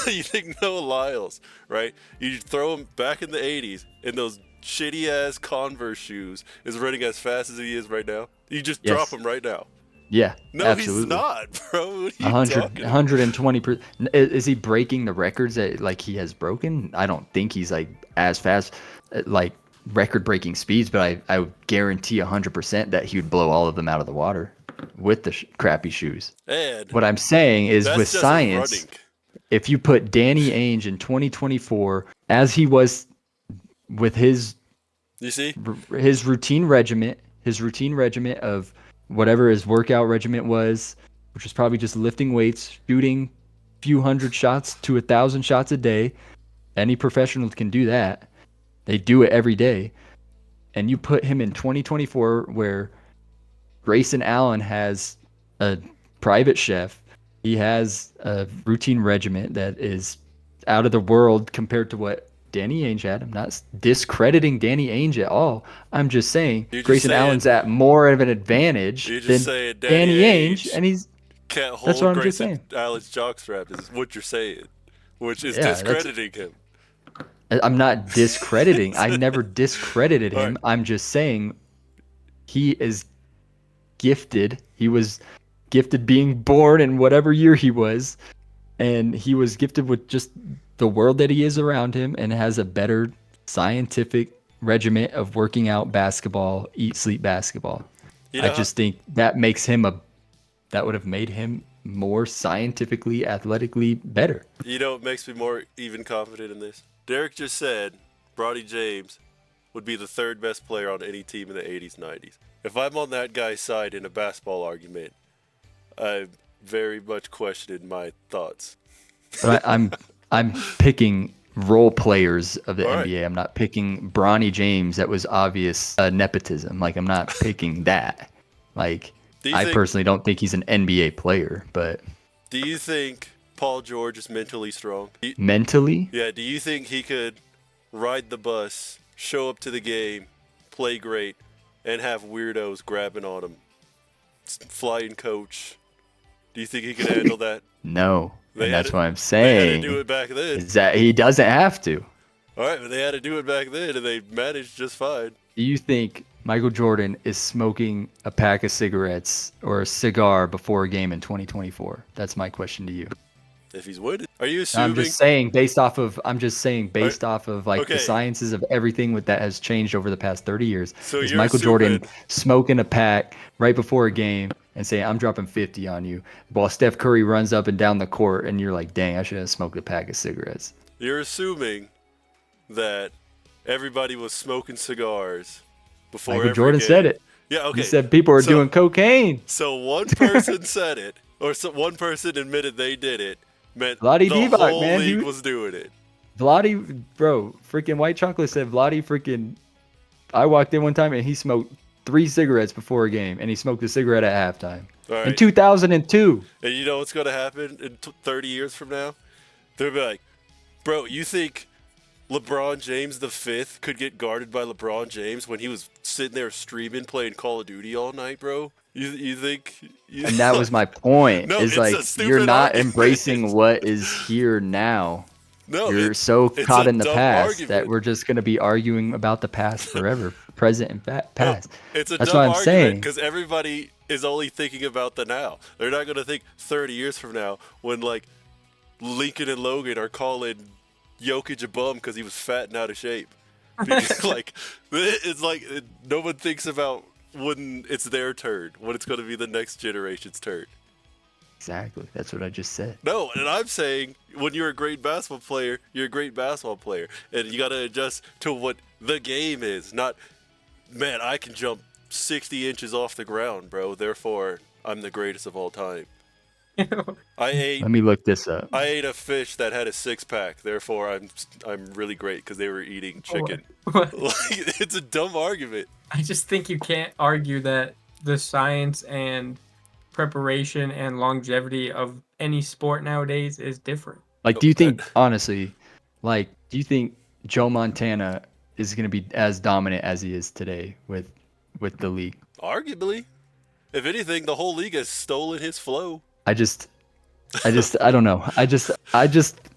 You think Noah Lyles, right? You throw him back in the 80s in those shitty ass Converse shoes, is running as fast as he is right now? You just drop him right now. Yeah, no, absolutely. He's not, bro. What are you talking 120%. Is he breaking the records that like he has broken? I don't think he's like as fast, like record-breaking speeds, but I would guarantee 100% that he would blow all of them out of the water with the crappy shoes. And what I'm saying is with science, if you put Danny Ainge in 2024 as he was with his routine regiment of whatever his workout regimen was, which was probably just lifting weights, shooting a few hundred shots to 1,000 shots a day. Any professional can do that. They do it every day. And you put him in 2024 where Grayson Allen has a private chef. He has a routine regimen that is out of the world compared to what Danny Ainge had. I'm not discrediting Danny Ainge at all. I'm just saying Grayson Allen's at more of an advantage than Danny Ainge, and he's can't hold that's what I'm Grayson just saying. Allen's jockstrap is what you're saying, which is discrediting him. I'm not discrediting. I never discredited him. Right. I'm just saying he is gifted. He was gifted being born in whatever year he was, and he was gifted with just the world that he is around him, and has a better scientific regimen of working out basketball, eat, sleep basketball. I just think that makes him that would have made him more scientifically, athletically better. You know what makes me more even confident in this? Derek just said Bronny James would be the third best player on any team in the 80s, 90s. If I'm on that guy's side in a basketball argument, I very much questioned my thoughts. But I'm picking role players of the NBA. Right. I'm not picking Bronny James. That was obvious nepotism. Like, I'm not picking that. Like, I personally don't think he's an NBA player, but... Do you think Paul George is mentally strong? Mentally? Yeah, do you think he could ride the bus, show up to the game, play great, and have weirdos grabbing on him? Flying coach. Do you think he could handle that? No. And that's what I'm saying. They had to do it back then. Is that he doesn't have to. All right, but they had to do it back then, and they managed just fine. Do you think Michael Jordan is smoking a pack of cigarettes or a cigar before a game in 2024? That's my question to you. If he's winning, are you assuming? I'm just saying based off of like the sciences of everything that has changed over the past 30 years. So is Michael Jordan smoking a pack right before a game and saying, I'm dropping 50 on you, while Steph Curry runs up and down the court and you're like, dang, I should have smoked a pack of cigarettes? You're assuming that everybody was smoking cigars before Michael Jordan said it. Yeah, okay. He said people are doing cocaine. So one person said it, or one person admitted they did it, meant Vlade the Divac, whole man, league was doing it. Vlade, bro, freaking White Chocolate said Vlade freaking... I walked in one time and he smoked 3 cigarettes before a game, and he smoked a cigarette at halftime. Right. In 2002. And you know what's going to happen in 30 years from now? They'll be like, bro, you think LeBron James the fifth could get guarded by LeBron James when he was sitting there streaming, playing Call of Duty all night, bro? You think? And that was my point. No, is like you're not argument. Embracing what is here now. No, you're so caught in the past that we're just going to be arguing about the past forever, present and past. No, it's a That's dumb what I'm argument saying. Because everybody is only thinking about the now. They're not going to think 30 years from now when like Lincoln and Logan are calling Jokic a bum because he was fat and out of shape. Because like it's like no one thinks about when it's their turn, when it's going to be the next generation's turn. Exactly. That's what I just said. No, and I'm saying when you're a great basketball player, you're a great basketball player. And you got to adjust to what the game is. Not, man, I can jump 60 inches off the ground, bro. Therefore, I'm the greatest of all time. Let me look this up. I ate a fish that had a 6-pack. Therefore, I'm really great because they were eating chicken. Like, it's a dumb argument. I just think you can't argue that the science and preparation and longevity of any sport nowadays is different. Like, do you think, honestly, do you think Joe Montana is going to be as dominant as he is today with the league? Arguably. If anything, the whole league has stolen his flow. I don't know. I just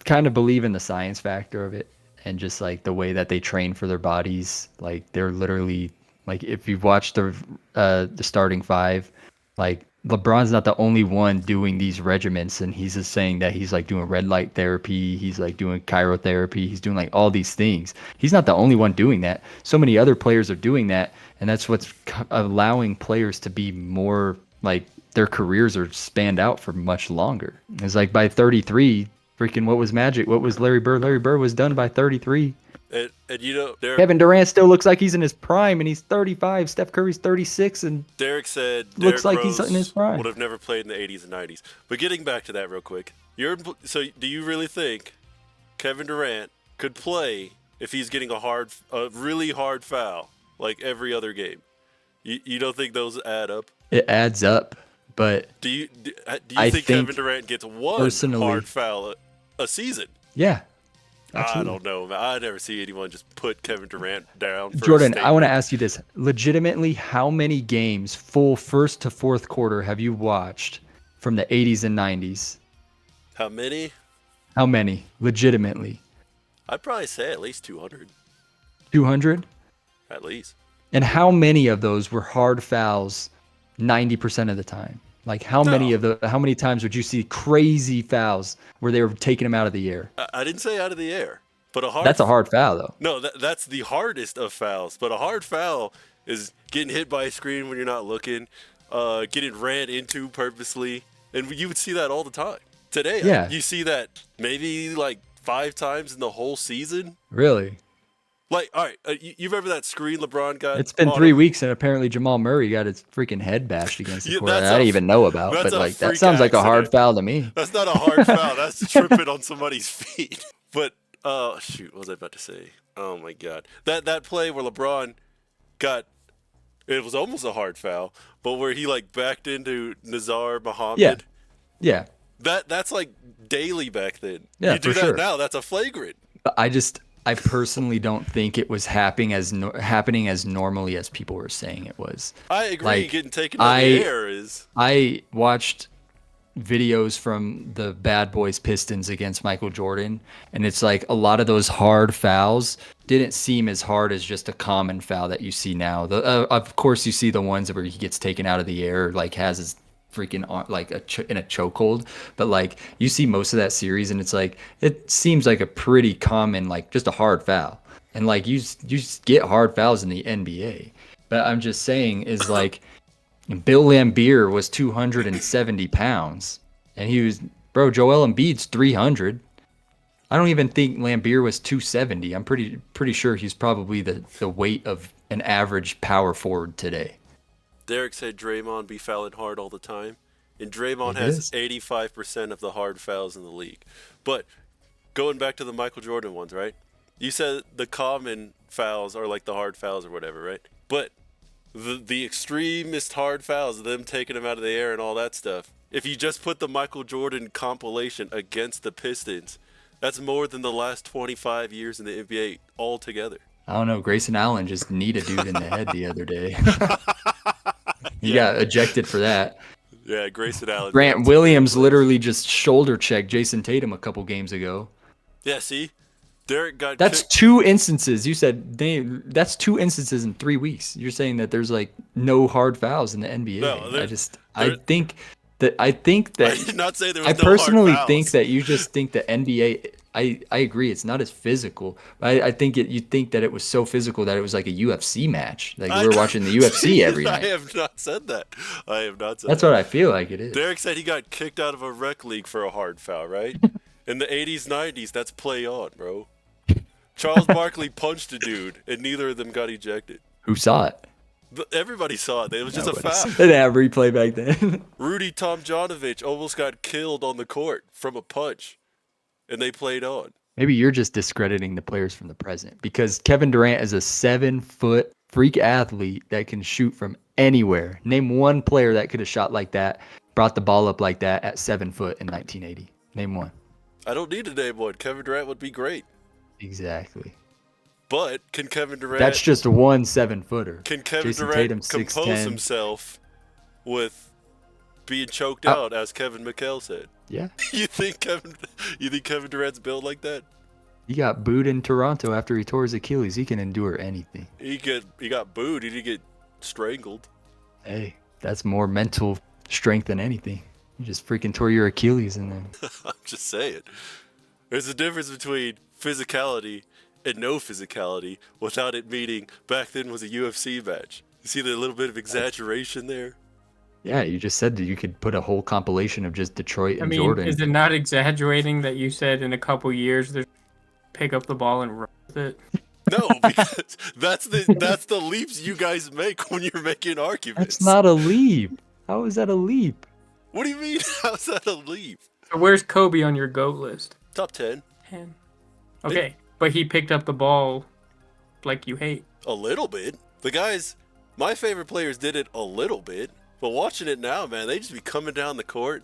kind of believe in the science factor of it, and just like the way that they train for their bodies. Like, they're literally, like, if you've watched the starting five, like, LeBron's not the only one doing these regimens, and he's just saying that he's like doing red light therapy, he's like doing chirotherapy, he's doing like all these things. He's not the only one doing that. So many other players are doing that, and that's what's allowing players to be more like their careers are spanned out for much longer. It's like by 33, freaking what was Magic? What was Larry Bird? Larry Bird was done by 33. And you know, Kevin Durant still looks like he's in his prime, and he's 35. Steph Curry's 36, and Derek said looks like Rose he's in his prime. Would have never played in the 80s and 90s. But getting back to that real quick, so do you really think Kevin Durant could play if he's getting a really hard foul like every other game? You don't think those add up? It adds up, but do you think Kevin Durant gets one hard foul a season? Yeah. Absolutely. I don't know, man. I never see anyone just put Kevin Durant down. Jordan, I want to ask you this. Legitimately, how many games, full first to fourth quarter, have you watched from the 80s and 90s? How many? How many? Legitimately. I'd probably say at least 200. 200? At least. And how many of those were hard fouls 90% of the time? Like how many times would you see crazy fouls where they were taking him out of the air? I didn't say out of the air, but that's a hard foul though. No, that's the hardest of fouls. But a hard foul is getting hit by a screen when you're not looking, getting ran into purposely, and you would see that all the time. Today, you see that maybe like 5 times in the whole season. Really? Like, all right, you remember that screen LeBron got? It's been 3 weeks, and apparently Jamal Murray got his freaking head bashed against the court. I didn't even know about, but like that sounds like a hard foul to me. That's not a hard foul. That's tripping on somebody's feet. But shoot, what was I about to say? Oh my God, that play where LeBron got, it was almost a hard foul, but where he like backed into Nazar Muhammad. Yeah. That's like daily back then. Yeah, you do that now, that's a flagrant. But I personally don't think it was happening as normally as people were saying it was. I agree. Like, getting taken out of the air is. I watched videos from the Bad Boys Pistons against Michael Jordan, and it's like a lot of those hard fouls didn't seem as hard as just a common foul that you see now. Of course, you see the ones where he gets taken out of the air, like has his freaking like in a chokehold, but like you see most of that series, and it's like it seems like a pretty common, like just a hard foul, and like you just get hard fouls in the NBA. But I'm just saying is like Bill Laimbeer was 270 pounds, and Joel Embiid's 300. I don't even think Laimbeer was 270. I'm pretty sure he's probably the weight of an average power forward today. Derek said Draymond be fouling hard all the time, and Draymond has 85% of the hard fouls in the league. But going back to the Michael Jordan ones, right? You said the common fouls are like the hard fouls or whatever, right? But the extremist hard fouls, them taking him out of the air and all that stuff, if you just put the Michael Jordan compilation against the Pistons, that's more than the last 25 years in the NBA altogether. I don't know. Grayson Allen just kneed a dude in the head the other day. He got ejected for that. Yeah, Grayson Allen. Grant Williams literally just shoulder checked Jason Tatum a couple games ago. Yeah, see? Derek got That's 2 instances. You said that's 2 instances in 3 weeks. You're saying that there's like no hard fouls in the NBA. No, I think that I did not say there was I no personally hard fouls. think that you just think the NBA. I agree. It's not as physical. But I think you think that it was so physical that it was like a UFC match. Like we were watching the UFC every night. I have not said that. That's what I feel like it is. Derek said he got kicked out of a rec league for a hard foul, right? In the 80s, 90s, that's play on, bro. Charles Barkley punched a dude, and neither of them got ejected. Who saw it? Everybody saw it. It was just a foul. They didn't have replay back then. Rudy Tomjanovich almost got killed on the court from a punch. And they played on. Maybe you're just discrediting the players from the present, because Kevin Durant is a 7-foot freak athlete that can shoot from anywhere. Name one player that could have shot like that, brought the ball up like that at 7 foot in 1980. Name one. I don't need to name one. Kevin Durant would be great. Exactly. But can Kevin Durant... That's just one 7-footer. Can Kevin Jason Durant Tatum, compose 6'10". himself with being choked out, as Kevin McHale said? Yeah. You think Kevin Durant's built like that? He got booed in Toronto after he tore his Achilles. He can endure anything. He got booed. He didn't get strangled. Hey, that's more mental strength than anything. You just freaking tore your Achilles and then. I'm just saying. There's a difference between physicality and no physicality without it meaning back then was a UFC match. You see the little bit of exaggeration there? Yeah, you just said that you could put a whole compilation of just Detroit and Jordan. Is it not exaggerating that you said in a couple years they pick up the ball and run with it? No, because that's the leaps you guys make when you're making arguments. That's not a leap. How is that a leap? What do you mean? How's that a leap? So where's Kobe on your GOAT list? Top 10. 10. Okay, but he picked up the ball like you hate. A little bit. The guys, my favorite players did it a little bit. But watching it now, man, they just be coming down the court.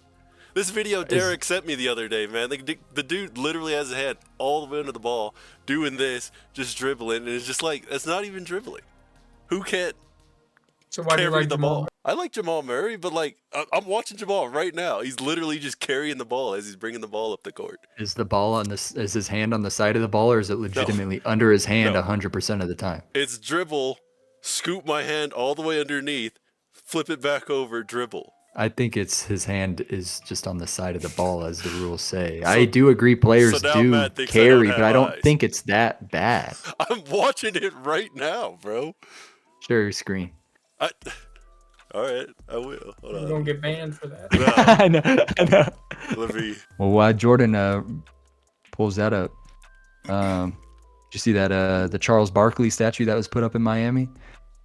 This video Derek sent me the other day, man. The dude literally has his hand all the way under the ball, doing this, just dribbling, and it's just like, that's not even dribbling. Who can't carry the ball? I like Jamal Murray, but like, I'm watching Jamal right now. He's literally just carrying the ball as he's bringing the ball up the court. Is the ball is his hand on the side of the ball, or is it legitimately under his hand 100% of the time? It's dribble scoop my hand all the way underneath, flip it back over, dribble. I think it's his hand is just on the side of the ball, as the rules say. I do agree players do carry, but I don't think it's that bad. I'm watching it right now, bro. Share your screen. All right, I will. Hold on. You're going to get banned for that. No. I know. Let me... Well, while Jordan pulls that up, did you see that the Charles Barkley statue that was put up in Miami?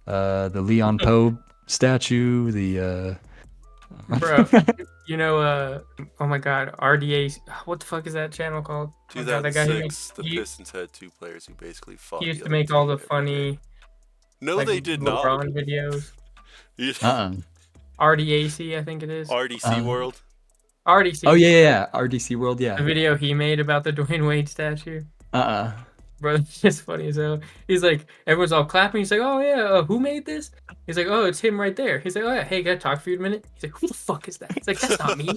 The Leon Poe statue, the... Bro, oh my God, RDA, what the fuck is that channel called? 2006, the Pistons had two players who basically fought. He used to make all the funny... No, they did not. LeBron videos. RDAC, I think it is. RDC World? RDC. Oh, yeah. RDC World, yeah. The video he made about the Dwayne Wade statue. Bro, it's just funny as hell. He's like, everyone's all clapping. He's like, oh, yeah, who made this? He's like, oh, it's him right there. He's like, oh, yeah, hey, can I talk for you a minute? He's like, who the fuck is that? He's like, that's not me.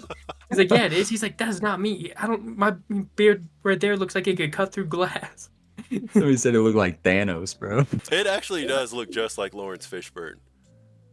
He's like, yeah, it is. He's like, that's not me. My beard right there looks like it could cut through glass. Somebody said it looked like Thanos, bro. It actually does look just like Lawrence Fishburne.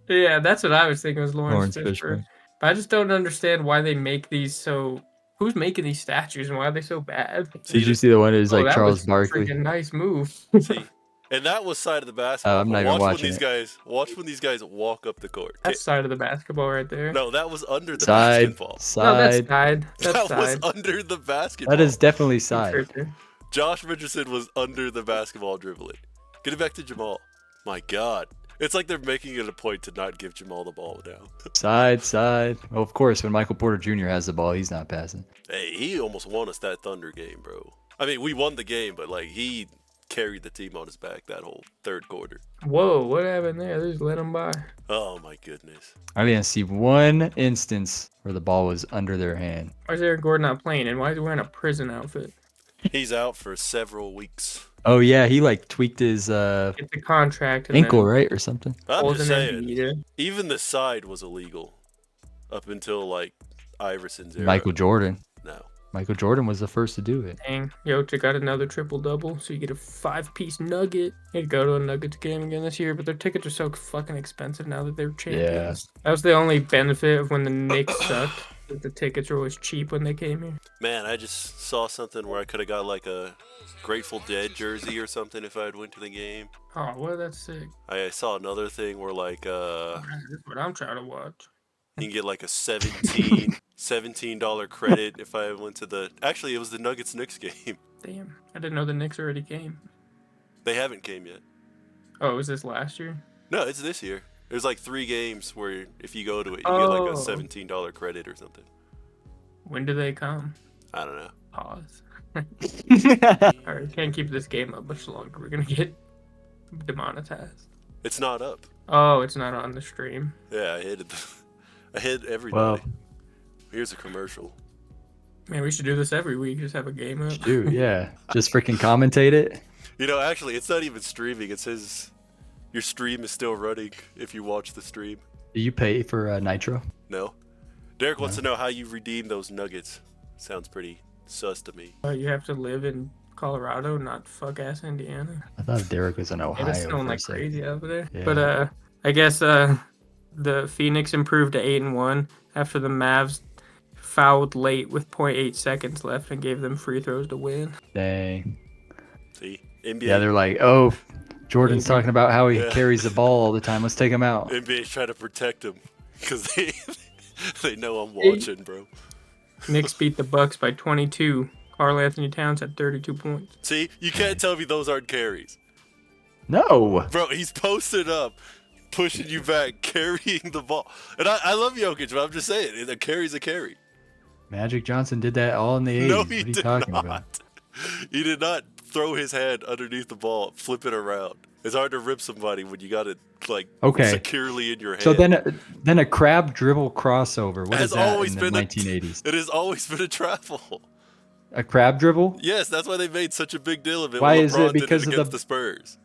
Yeah, that's what I was thinking was Lawrence Fishburne. But I just don't understand why they make these so... Who's making these statues and why are they so bad? Did you see the one that was like Charles Barkley? Freaking nice move. See, and that was side of the basketball. I'm not even watching Watch when these guys walk up the court. That's side of the basketball right there. No, that was under the basketball. No, that's side. That was under the basketball. That is definitely side. Josh Richardson was under the basketball dribbling. Get it back to Jamal. My God. It's like they're making it a point to not give Jamal the ball now. Side. Well, of course, when Michael Porter Jr. has the ball, he's not passing. Hey, he almost won us that Thunder game, bro. I mean, we won the game, but like he carried the team on his back that whole third quarter. Whoa, what happened there? They just let him by. Oh my goodness. I didn't see one instance where the ball was under their hand. Why is Eric Gordon not playing? And why is he wearing a prison outfit? He's out for several weeks. Oh yeah, he like tweaked his get the contract ankle, right, or something. I'm just saying, even the side was illegal up until like Iverson's era. Michael Jordan. No. Michael Jordan was the first to do it. Dang, Jokic got another triple-double, so you get a 5-piece nugget. You'd go to a Nuggets game again this year, but their tickets are so fucking expensive now that they're champions. Yeah. That was the only benefit of when the Knicks sucked. That the tickets were always cheap when they came here. Man, I just saw something where I could have got like a Grateful Dead jersey or something if I had went to the game. Oh, well, that's sick. I saw another thing where like That's what I'm trying to watch. You can get like a $17 credit if I went to the... Actually, it was the Nuggets-Knicks game. Damn, I didn't know the Knicks already came. They haven't came yet. Oh, was this last year? No, it's this year. There's like 3 games where if you go to it, you get like a $17 credit or something. When do they come? I don't know. Pause. Alright, can't keep this game up much longer. We're gonna get demonetized. It's not up. Oh, it's not on the stream. Yeah, I hit it. I hit everybody. Well, here's a commercial. Man, we should do this every week. Just have a game up. Dude, yeah. Just freaking commentate it. You know, actually, it's not even streaming. It says your stream is still running if you watch the stream. Do you pay for Nitro? No. Derek wants to know how you redeem those nuggets. Sounds pretty sus to me. You have to live in Colorado, not fuck-ass Indiana. I thought Derek was in Ohio. It's snowing like crazy over there. Yeah. But I guess the Phoenix improved to 8-1 after the Mavs fouled late with 0.8 seconds left and gave them free throws to win. Dang. See? NBA. Yeah, they're like, oh, Jordan's talking about how he carries the ball all the time. Let's take him out. NBA's trying to protect him because they know I'm watching, bro. Knicks beat the Bucks by 22. Karl Anthony Towns had 32 points. See? You can't tell me those aren't carries. No. Bro, he's posted up, pushing you back, carrying the ball. And I love Jokic, but I'm just saying, a carry's a carry. Magic Johnson did that all in the 80s. No, what are you talking about? He did not throw his hand underneath the ball, flip it around. It's hard to rip somebody when you got it like securely in your hand. So then a crab dribble crossover. What is that in the 1980s? It has always been a travel. A crab dribble? Yes, that's why they made such a big deal of it. Why is it because of the Spurs?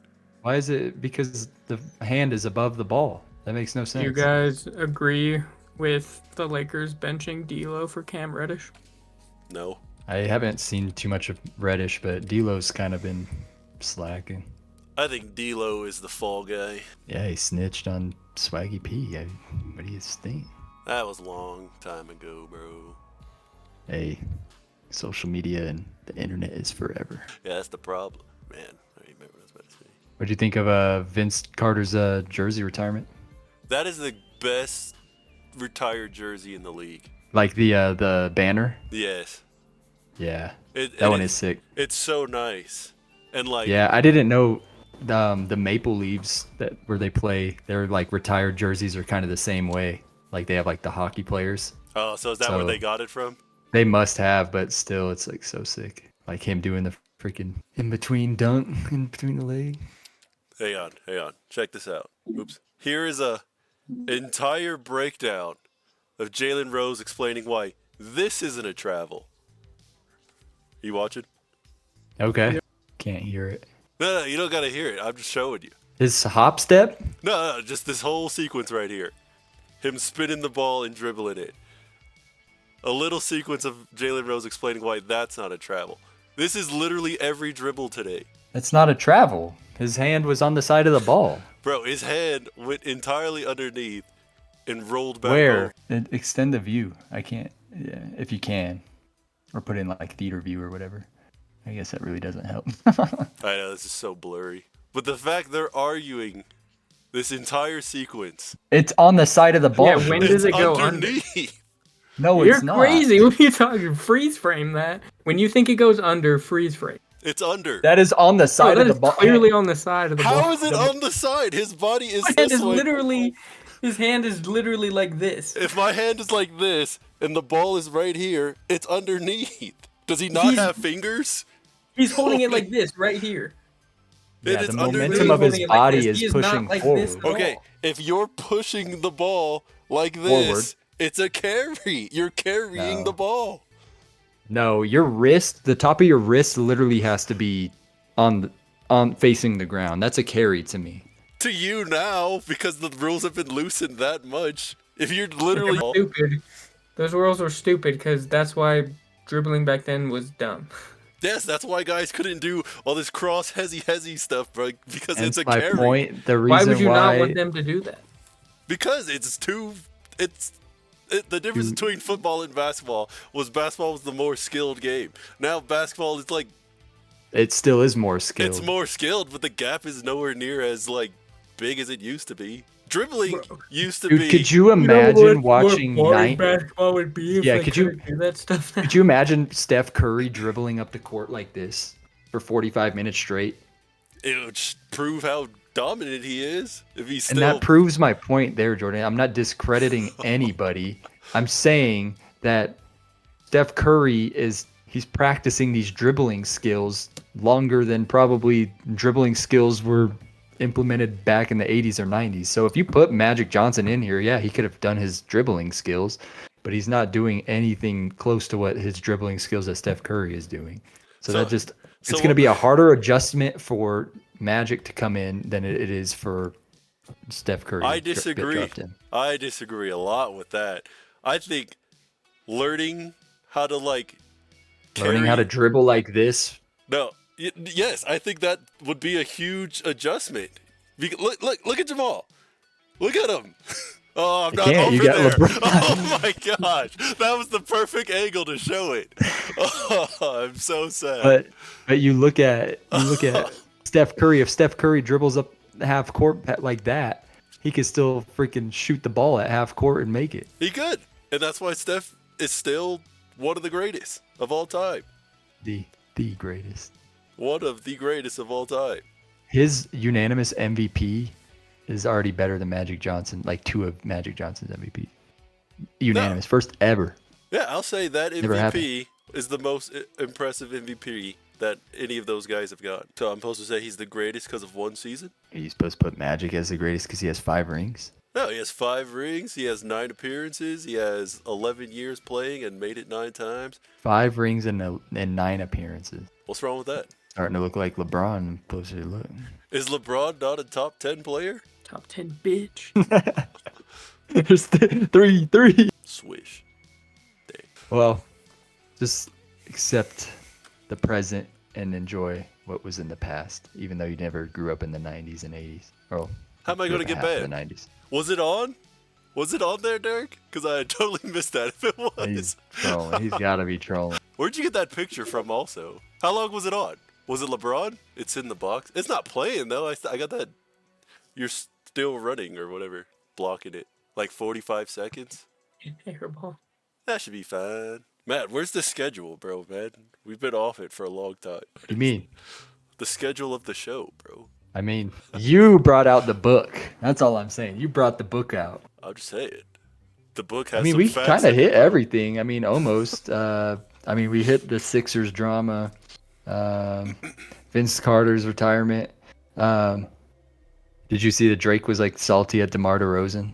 Why is it because the hand is above the ball? That makes no sense. Do you guys agree with the Lakers benching D'Lo for Cam Reddish? No. I haven't seen too much of Reddish, but D'Lo's kind of been slacking. I think D'Lo is the fall guy. Yeah, he snitched on Swaggy P. What do you think? That was a long time ago, bro. Hey, social media and the internet is forever. Yeah, that's the problem, man. I remember what I was about to say. What do you think of Vince Carter's jersey retirement? That is the best retired jersey in the league. Like the banner? Yes. Yeah, that one is sick. It's so nice, and like. Yeah, I didn't know the Maple Leafs where they play. Their like retired jerseys are kind of the same way. Like they have like the hockey players. Oh, so is that where they got it from? They must have, but still, it's like so sick. Like him doing the freaking in between dunk in between the leg. Hang on. Check this out. Oops. Here is a entire breakdown of Jalen Rose explaining why this isn't a travel. You watching? Okay. Can't hear it. No, you don't gotta hear it. I'm just showing you. His hop step? No, just this whole sequence right here. Him spinning the ball and dribbling it. A little sequence of Jalen Rose explaining why that's not a travel. This is literally every dribble today. That's not a travel. His hand was on the side of the ball. Bro, his hand went entirely underneath and rolled back Where? over. Extend the view. I can't. Yeah, if you can. Or put in like theater view or whatever. I guess that really doesn't help. I know, this is so blurry. But the fact they're arguing this entire sequence. It's on the side of the ball. Yeah, when does it go underneath? No, You're it's not. crazy. What are you talking? Freeze frame that. When you think it goes under, freeze frame. It's under. That is on the side of the ball. Clearly on the side of the ball. How is it on the side? His body is His this hand is way. literally, his hand is literally like this. If my hand is like this and the ball is right here, it's underneath. Does he not have fingers? He's holding it like this right here. Yeah, It the is momentum underneath. of his Holding it like body this. He is is not pushing like forward. this at Okay, all. if you're pushing the ball like this, Forward. it's a carry. You're carrying No. the ball. No, your wrist, the top of your wrist literally has to be on facing the ground. That's a carry to me. To you now, because the rules have been loosened that much. If you're literally Stupid. Those rules were stupid because that's why dribbling back then was dumb. yes, that's why guys couldn't do all this cross hezzy stuff, bro. Because And it's a my carry. point. The Why reason would you not want them to do that? Because the difference between football and basketball was the more skilled game. Now basketball is like it still is more skilled. it's more skilled, but the gap is nowhere near as like big as it used to be. Dribbling used to Dude, be. could you imagine watching basketball would be if Yeah, they could you- couldn't do that stuff? Could you imagine Steph Curry dribbling up the court like this for 45 minutes straight? It would prove how dominant he is if he's And still. that proves my point there, Jordan. I'm not discrediting anybody. I'm saying that Steph Curry he's practicing these dribbling skills longer than probably dribbling skills were implemented back in the 80s or 90s. So if you put Magic Johnson in here, yeah, he could have done his dribbling skills, but he's not doing anything close to what his dribbling skills that Steph Curry is doing. So it's going to be a harder adjustment for Magic to come in than it is for Steph Curry. I to get disagree. dropped in. I disagree a lot with that. I think learning how to Learning how to dribble like this. Yes, I think that would be a huge adjustment. Look at Jamal. Look at him. Oh, I'm not can't. You over got there. LeBron. Oh my gosh, that was the perfect angle to show it. Oh, I'm so sad. But you look at Steph Curry. If Steph Curry dribbles up half court like that, he could still freaking shoot the ball at half court and make it. He could, and that's why Steph is still one of the greatest of all time. The greatest. One of the greatest of all time. His unanimous MVP is already better than Magic Johnson, like two of Magic Johnson's MVP. Unanimous, first ever. Yeah, I'll say that Never MVP is the most impressive MVP that any of those guys have got. So I'm supposed to say he's the greatest because of one season? Are you supposed to put Magic as the greatest because he has 5 rings? No, he has 5 rings. He has 9 appearances. He has 11 years playing and made it 9 times. 5 rings and 9 appearances. What's wrong with that? Starting to look like LeBron closer to look. Is LeBron not a top 10 player? Top 10 bitch. There's 3. Swish. Dang. Well, just accept the present and enjoy what was in the past, even though you never grew up in the 90s and 80s. Oh, how am I going to get banned? The 90s. Was it on? Was it on there, Derek? Because I totally missed that if it was. He's trolling. He's got to be trolling. Where'd you get that picture from also? How long was it on? Was it LeBron? It's in the box. It's not playing, though. I got that. You're still running or whatever, blocking it. Like 45 seconds. Hairball. That should be fine. Matt, where's the schedule, bro, man? We've been off it for a long time. What do you mean? The schedule of the show, bro. I mean, you brought out the book. That's all I'm saying. You brought the book out. I'm just saying. The book has we facts kind of in hit it. everything. I mean, almost. We hit the Sixers drama, Vince Carter's retirement. Did you see that Drake was like salty at DeMar DeRozan?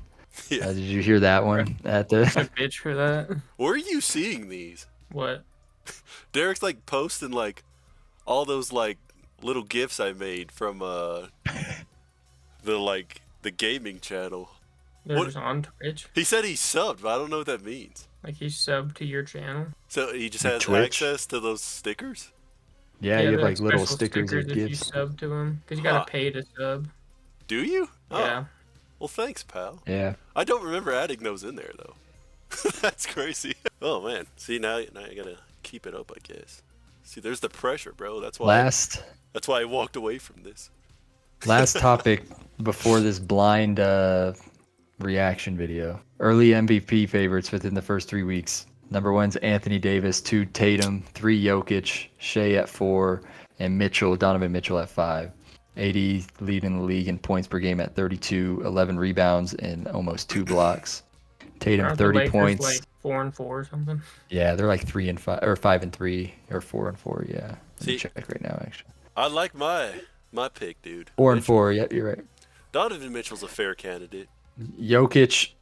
Yeah. Did you hear that one? At the A bitch for that. Where are you seeing these? What? Derek's like posting like all those like little gifs I made from the gaming channel. They're just on Twitch. He said he subbed, but I don't know what that means. Like he subbed to your channel. So he just has Twitch? access to those stickers? yeah, you have they're like little special stickers or if you gifts. sub to him, because you gotta pay to sub. Do you? Oh. Yeah. Well, thanks, pal. Yeah. I don't remember adding those in there though. That's crazy. Oh man. See now I gotta keep it up, I guess. See, there's the pressure, bro. That's why. That's why I walked away from this. Last topic before this blind reaction video. Early MVP favorites within the first 3 weeks. Number 1's Anthony Davis, 2 Tatum, 3 Jokic, Shea at 4, and Donovan Mitchell at 5. AD leading the league in points per game at 32, 11 rebounds, and almost 2 blocks. Tatum Aren't 30 the Lakers points. like 4-4 or something? Yeah, they're like 3-5 or 5-3 or 4-4. Yeah, let me check right now actually. I like my pick, dude. 4-4. Yep, you're right. Donovan Mitchell's a fair candidate. Jokic,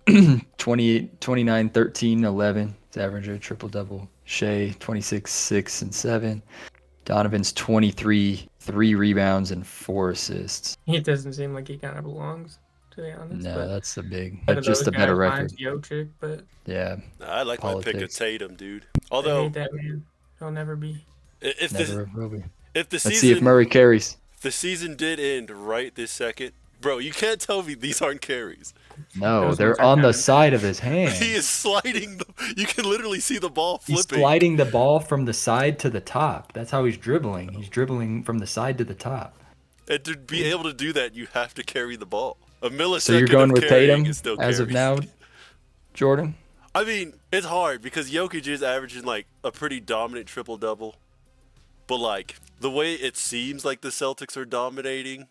28, 29, 13, 11. His average a triple-double. Shea, 26, 6, and 7. Donovan's 23, 3 rebounds, and 4 assists. He doesn't seem like he kind of belongs, to be honest. No, that's a big, Out of just those a better guys, record. mine's Jokic, but Yeah. I like my pick of Politics. Tatum, dude. I Although hate that man. He'll never be. if Never will be. the Let's season see if Murray carries. if the season did end right this second, bro, you can't tell me these aren't carries. No, Those they're ones are on the kinda- side of his hand. He is sliding. You can literally see the ball He's flipping. sliding the ball from the side to the top. That's how he's dribbling. He's dribbling from the side to the top. And to be able to do that, you have to carry the ball. A millisecond So you're going of with carrying Tatum is still as of carry. now, Jordan? I mean, it's hard because Jokic is averaging like a pretty dominant triple-double. But like the way it seems like the Celtics are dominating,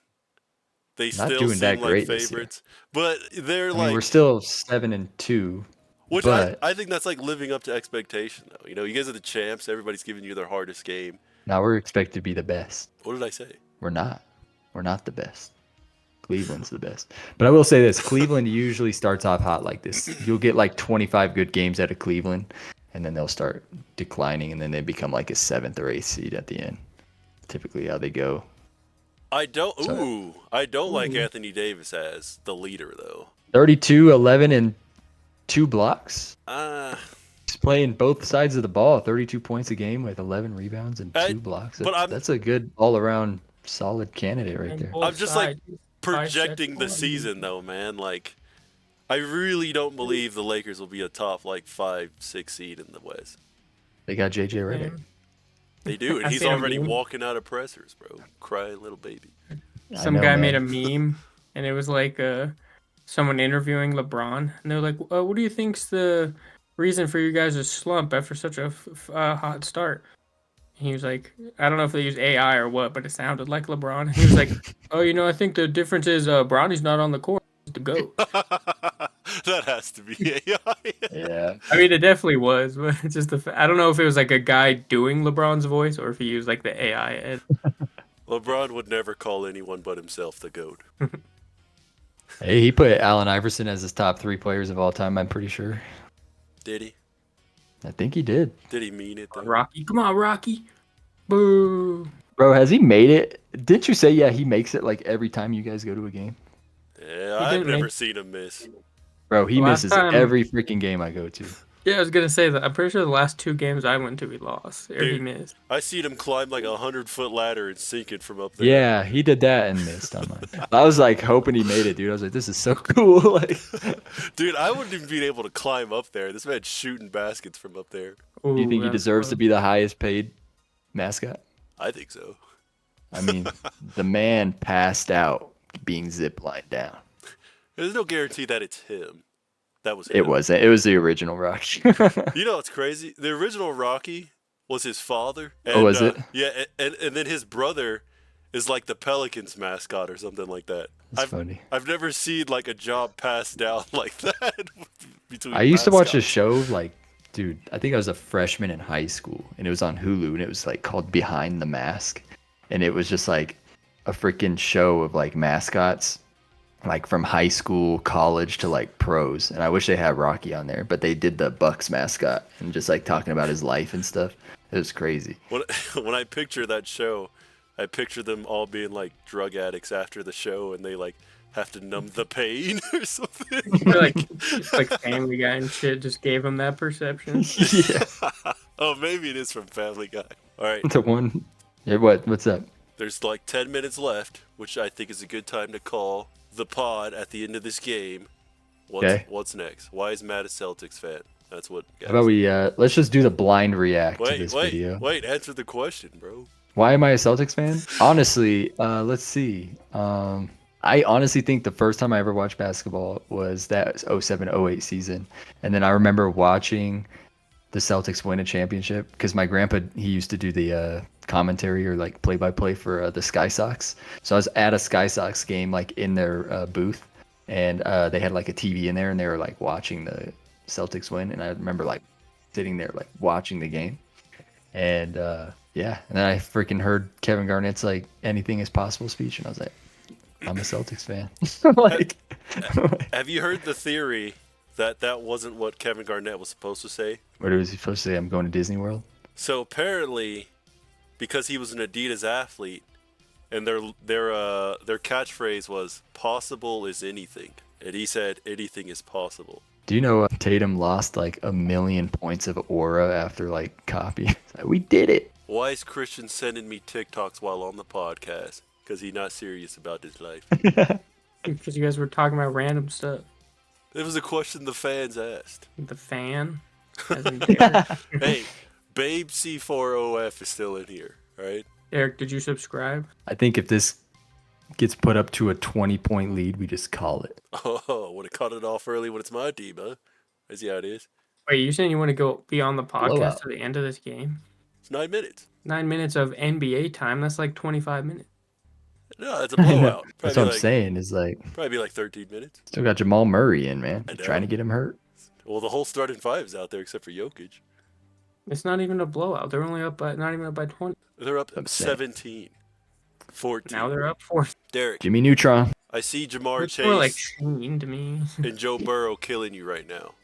they Not still doing seem that like great this year. favorites. But they're I mean, like we're still 7-2. which but I think that's like living up to expectation though. You know, you guys are the champs, everybody's giving you their hardest game. now we're expected to be the best. What did I say? We're not. We're not the best. Cleveland's the best. But I will say this, Cleveland usually starts off hot like this. You'll get like 25 good games out of Cleveland, and then they'll start declining, and then they become like a 7th or 8th seed at the end. Typically how they go. I don't like Anthony Davis as the leader though. 32, 11, and 2 blocks. Uh He's playing both sides of the ball, 32 points a game with 11 rebounds and 2 blocks. That's a good all-around solid candidate right there. I'm just like projecting the season though, man. Like I really don't believe the Lakers will be a top like 5-6 seed in the West. They got JJ Redick. They do, and I he's seen a already meme. walking out of pressers, bro. Crying little baby. Some guy made a meme, and it was like someone interviewing LeBron, and they're like, "What do you think's the reason for you guys' slump after such a hot start?" And he was like, "I don't know if they use AI or what, but it sounded like LeBron." He was like, "Oh, I think the difference is Bronny's not on the court. He's the GOAT." That has to be AI. Yeah. I mean, it definitely was, but it's just I don't know if it was like a guy doing LeBron's voice or if he used like the AI ed. LeBron would never call anyone but himself the GOAT. Hey, he put Allen Iverson as his top 3 players of all time, I'm pretty sure. Did he? I think he did. Did he mean it though? Rocky, come on, Rocky. Boo. Bro, has he made it? Didn't you say, yeah, he makes it like every time you guys go to a game? Yeah, I've never seen him miss. Bro, he Last misses time- every freaking game I go to. Yeah, I was gonna say that. I'm pretty sure the last 2 games I went to, he lost or he missed. I seen him climb like 100-foot ladder and sink it from up there. Yeah, he did that and missed on mine. I was like hoping he made it, dude. I was like, this is so cool. Like, dude, I wouldn't even be able to climb up there. This man's shooting baskets from up there. Do you think he deserves to be the highest paid mascot? I think so. I mean, the man passed out being ziplined down. There's no guarantee that it's him. That was him. It wasn't. It was the original Rocky. You know what's crazy? The original Rocky was his father. And, oh, was it? Yeah, and then his brother is like the Pelicans mascot or something like that. That's funny. I've never seen like a job passed down like that. Between I used to watch a show like, dude, I think I was a freshman in high school, and it was on Hulu, and it was like called Behind the Mask, and it was just like a freaking show of like mascots, like from high school, college to like pros. And I wish they had Rocky on there, but they did the Bucks mascot and just like talking about his life and stuff. It was crazy. When I picture that show, I picture them all being like drug addicts after the show, and they like have to numb the pain or something. like Family Guy and shit just gave him that perception. Yeah. Oh, maybe it is from Family Guy. All right. The one. Yeah, what's up? There's like 10 minutes left, which I think is a good time to call the pod at the end of this game. What's next? Why is Matt a Celtics fan? That's what. How about we let's just do the blind react to this video. Wait, answer the question, bro. Why am I a Celtics fan? Honestly, let's see. I honestly think the first time I ever watched basketball was that 07-08 season. And then I remember watching the Celtics win a championship because my grandpa, he used to do the commentary or like play-by-play for the Sky Sox. So I was at a Sky Sox game like in their booth, and they had like a TV in there, and they were like watching the Celtics win. And I remember like sitting there like watching the game. And yeah, and then I freaking heard Kevin Garnett's like anything is possible speech, and I was like, I'm a Celtics fan. Like, have you heard the theory that wasn't what Kevin Garnett was supposed to say? What was he supposed to say? I'm going to Disney World? So apparently, because he was an Adidas athlete, and their catchphrase was "possible is anything," and he said anything is possible. Do you know Tatum lost like 1 million points of aura after like copy? We did it. Why is Christian sending me TikToks while on the podcast? Because he's not serious about his life. Because you guys were talking about random stuff. It was a question the fans asked. The fan? Hey, Babe C4OF is still in here, right? Eric, did you subscribe? I think if this gets put up to a 20-point lead, we just call it. Oh, would have cut it off early when it's my team, huh? I see how it is. Wait, you saying you want to go be on the podcast Blowout. to the end of this game? It's 9 minutes. 9 minutes of NBA time. That's like 25 minutes. No, it's a blowout. That's what I'm saying. Is like probably be like 13 minutes. Still got Jamal Murray in, man. Trying to get him hurt. Well, the whole starting five is out there except for Jokic. It's not even a blowout. They're only up by not even up by 20. They're up 17. 14. Now they're up 4. Derek. Jimmy Neutron. I see Jamar Chase more like Sheen to me. and Joe Burrow killing you right now.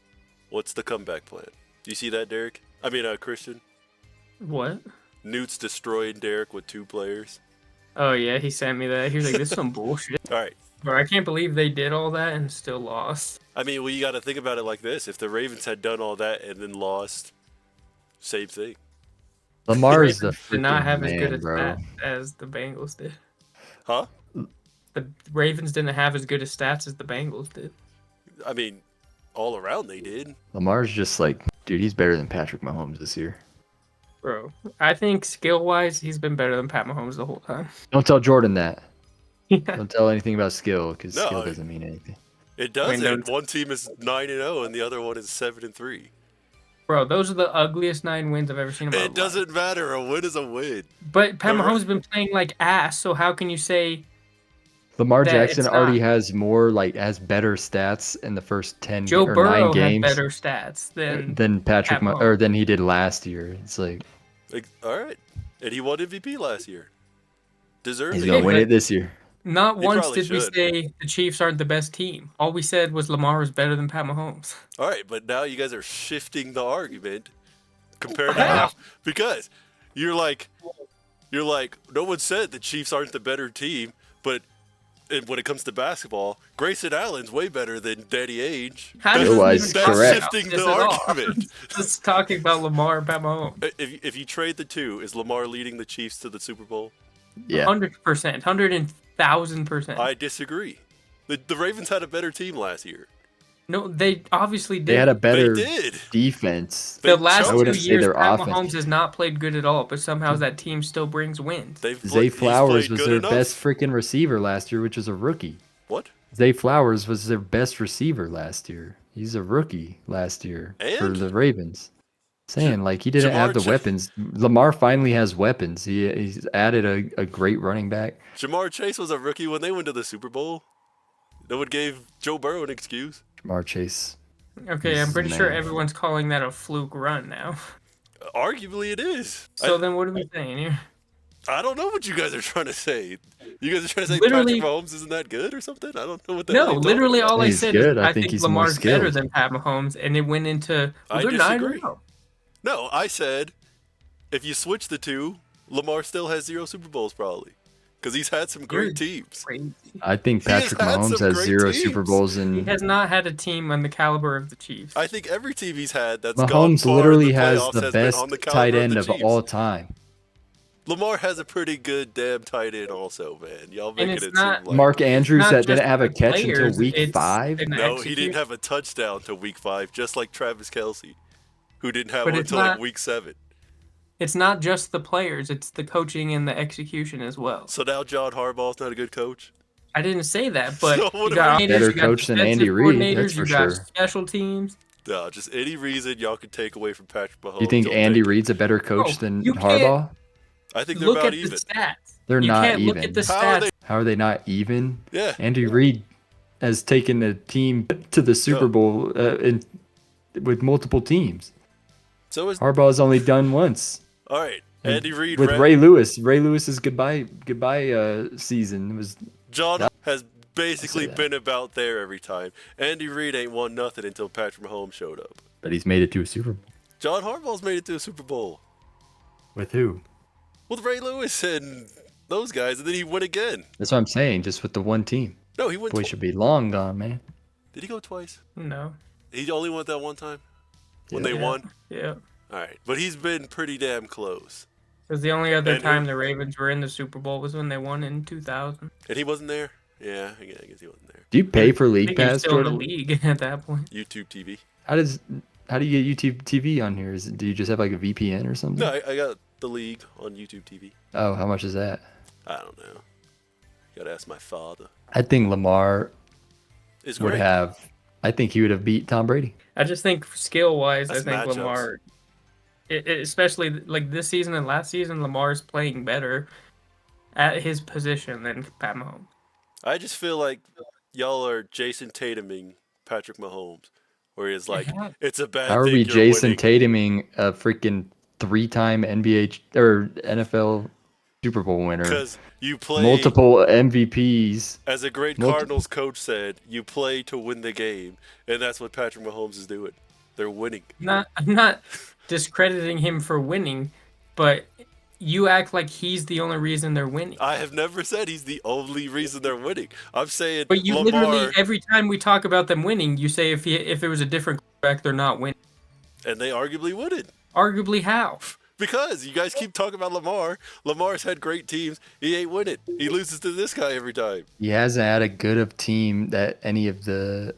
What's the comeback plan? Do you see that, Derek? I mean, Christian. What? Newt's destroying Derek with 2 players. Oh yeah, he sent me that. He was like, "This is some bullshit." All right. Bro, I can't believe they did all that and still lost. I mean, well, you got to think about it like this: if the Ravens had done all that and then lost, same thing. Lamar is the did not have man, as good a bro. stats as the Bengals did. Huh? The Ravens didn't have as good a stats as the Bengals did. I mean, all around they did. Lamar's just like, dude, he's better than Patrick Mahomes this year. Bro, I think skill-wise, he's been better than Pat Mahomes the whole time. Don't tell Jordan that. Yeah. Don't tell anything about skill, because No, skill doesn't mean anything. It doesn't. I mean, One team is 9-0 and the other one is 7-3. Bro, those are the ugliest 9 wins I've ever seen in my life. It doesn't matter. A win is a win. But Pat Mahomes has been playing like ass, so how can you say Lamar that Jackson it's already not? has better stats in the first 10 Joe or Burrow 9 games had better stats than Patrick Pat Mahomes. or than he did last year. It's like All right. And he won MVP last year. Deserved he's it. gonna win it this year. Not He once probably did we should. say the Chiefs aren't the best team. All we said was Lamar was better than Pat Mahomes. All right, but now you guys are shifting the argument compared to Wow. how, because you're like no one said the Chiefs aren't the better team, but And when it comes to basketball, Grayson Allen's way better than Danny Ainge. How does Skill-wise, That's correct. shifting the argument. Just talking about Lamar and Pat Mahomes. If you trade the two, is Lamar leading the Chiefs to the Super Bowl? Yeah. 100%. 100,000%. I disagree. The Ravens had a better team last year. No, they obviously did. They had a better They did. defense. The last I 2 wouldn't say years, their Pat offense. Mahomes has not played good at all, but somehow that team still brings wins. Zay Flowers was their enough. best freaking receiver last year, which is a rookie. What? Zay Flowers was their best receiver last year. He's a rookie last year for And? the Ravens. Saying, like, he didn't have the weapons. Lamar finally has weapons. He's added a great running back. Jamar Chase was a rookie when they went to the Super Bowl. No one gave Joe Burrow an excuse. Jamar Chase. Okay, I'm pretty sure everyone's calling that a fluke run now. Arguably, it is. So then what are we saying here? I don't know what you guys are trying to say. You guys are trying to say Literally- Patrick Mahomes isn't that good or something? I don't know what that No, literally all I He's said good. is I I think think he's more Lamar's better skilled. than Pat Mahomes, and it went into I they're disagree. 9-0. No, I said if you switch the two, Lamar still has 0 Super Bowls probably. Because he's had some great teams. Crazy. I think He has Patrick had Mahomes some has great 0 teams. Super Bowls, He and has not had a team on the caliber of the Chiefs. I think every team he's had that's gone Mahomes far literally in the has playoffs the has been best on the caliber tight of end the of Chiefs. all time. Lamar has a pretty good damn tight end also, man. Y'all making it's it not- seem like... Mark Andrews not that didn't just have a the catch until players, week it's 5. an No, he execute- didn't have a touchdown till week 5, just like Travis Kelce, who didn't have But one it's until like not- week 7. It's not just the players; it's the coaching and the execution as well. So now John Harbaugh's not a good coach? I didn't say that, but So what you got about- coordinators, Better you got coach than defensive Andy Reid, coordinators, that's you for got sure. special teams. No, just any reason y'all could take away from Patrick Mahomes. You think you'll Andy take it. Reid's a better coach Oh, than you can't- Harbaugh? I think they're Look about at even. the stats. They're You not can't look even. at the How are stats. they- How are they not even? Yeah. Andy Reid has taken a team to the Super Go. Bowl with multiple teams. So is Harbaugh's only done once all right. Andy Reid with ran- Ray Lewis. Ray Lewis's goodbye season was John has basically that. been about there every time. Andy Reid ain't won nothing until Patrick Mahomes showed up. but he's made it to a Super Bowl. John Harbaugh's made it to a Super Bowl With who? with Ray Lewis and those guys, and then he went again. That's what I'm saying. Just with the one team. No, he went. Boy should be long gone, man. Did he go twice? No. He only went that one time when they Yeah. won. Yeah. All right, but he's been pretty damn close, Because the only other And time who- the Ravens were in the Super Bowl was when they won in 2000. and he wasn't there. Yeah, I guess he wasn't there. Do you pay for I League think he was Pass, still in the Jordan? league at that point. YouTube TV. How do you get YouTube TV on here? Do you just have like a VPN or something? No, I got the league on YouTube TV. Oh, how much is that? I don't know. Gotta ask my father. I think Lamar It's would great. have. I think he would have beat Tom Brady. I just think skill wise, I That's think matchups. Lamar, especially like this season and last season, Lamar's playing better at his position than Pat Mahomes. I just feel like y'all are Jason Tatuming Patrick Mahomes, where he's like, Yeah. it's a bad How are thing we you're Jason winning. Tatuming a freaking 3-time NBA or NFL Super Bowl winner? Because you play, Multiple MVPs. as a great multi- Cardinals coach said, you play to win the game, and that's what Patrick Mahomes is doing. They're winning. I'm not discrediting him for winning, but you act like he's the only reason they're winning. I have never said he's the only reason they're winning. I'm saying But you Lamar, literally every time we talk about them winning, you say if it was a different quarterback, they're not winning. and they arguably wouldn't. Arguably, how? Because you guys keep talking about Lamar. Lamar's had great teams. He ain't winning. He loses to this guy every time. He hasn't had a good of team that any of the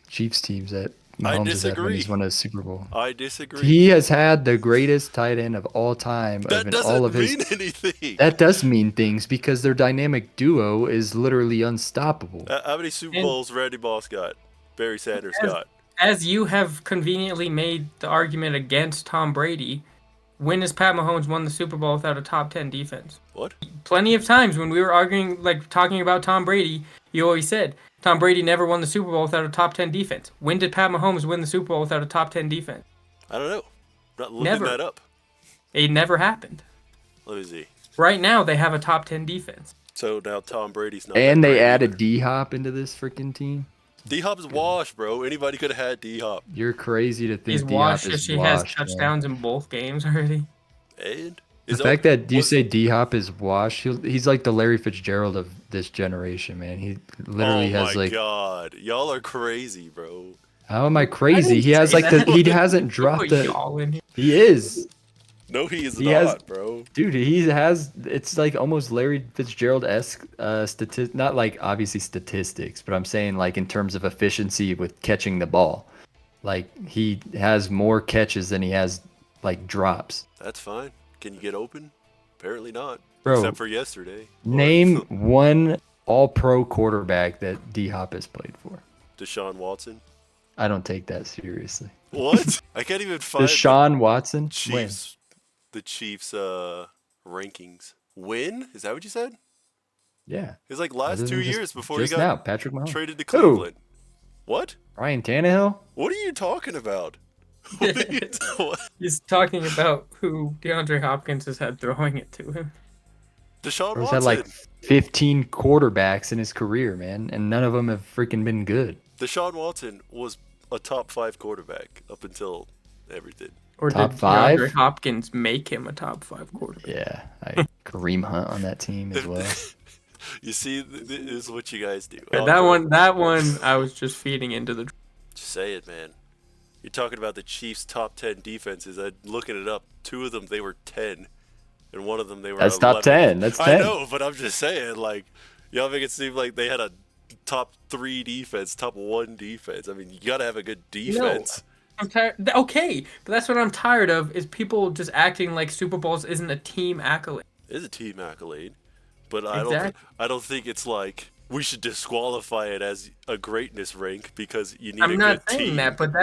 Chiefs teams that Mahomes has had when he's disagree. won a Super Bowl. I disagree. He has had the greatest tight end of all time. that in doesn't all of his. mean anything. That does mean things because their dynamic duo is literally unstoppable. How many Super And- Bowls Randy Moss got? Barry Sanders As- got? As you have conveniently made the argument against Tom Brady, when has Pat Mahomes won the Super Bowl without a top 10 defense? What? Plenty of times when we were arguing, like talking about Tom Brady, you always said Tom Brady never won the Super Bowl without a top 10 defense. When did Pat Mahomes win the Super Bowl without a top 10 defense? I don't know. I'm not looking Never. that up. It never happened. Let me see. Right now, they have a top 10 defense. So now Tom Brady's not. And that they great added either. D-Hop into this freaking team. D-Hop's washed, bro. Anybody could have had D-Hop. You're crazy to think He's D-Hop washed is as she has washed, man. touchdowns in both games already. And The fact that you say D-Hop is washed, he's like the Larry Fitzgerald of this generation, man. He literally has like... Oh my God. Y'all are crazy, bro. How am I crazy? He has like he hasn't dropped the... He is. No, he is not, bro. Dude, he has... It's like almost Larry Fitzgerald-esque not like obviously statistics, but I'm saying like in terms of efficiency with catching the ball. Like he has more catches than he has like drops. That's fine. Can you get open? Apparently not. Bro, except for yesterday. Name one all-pro quarterback that D-Hop has played for. Deshaun Watson. I don't take that seriously. What? I can't even find Deshaun Watson? Chiefs. The Chiefs rankings. Win? Is that what you said? Yeah. It was like last 2 years before he got now, Patrick Mahomes. Traded to Cleveland. Who? What? Ryan Tannehill? What are you talking about? He's talking about who DeAndre Hopkins has had throwing it to him. Deshaun Watson. He's had like 15 quarterbacks in his career, man, and none of them have freaking been good. Deshaun Watson was a top 5 quarterback up until everything. Or top did 5? DeAndre Hopkins make him a top 5 quarterback? Yeah, Kareem Hunt on that team as well. You see, this is what you guys do. That one, I was just feeding into the... Just say it, man. You're talking about the Chiefs' top 10 defenses. I'm looking it up. 2 of them, they were 10. And one of them, they were 11. Top 10. That's 10. I know, but I'm just saying, like, y'all make it seem like they had a top 3 defense, top 1 defense. I mean, you got to have a good defense. No, I'm tired. Okay, but that's what I'm tired of, is people just acting like Super Bowls isn't a team accolade. It is a team accolade. But I don't think it's like we should disqualify it as a greatness rank because you need a good team. I'm not saying that, but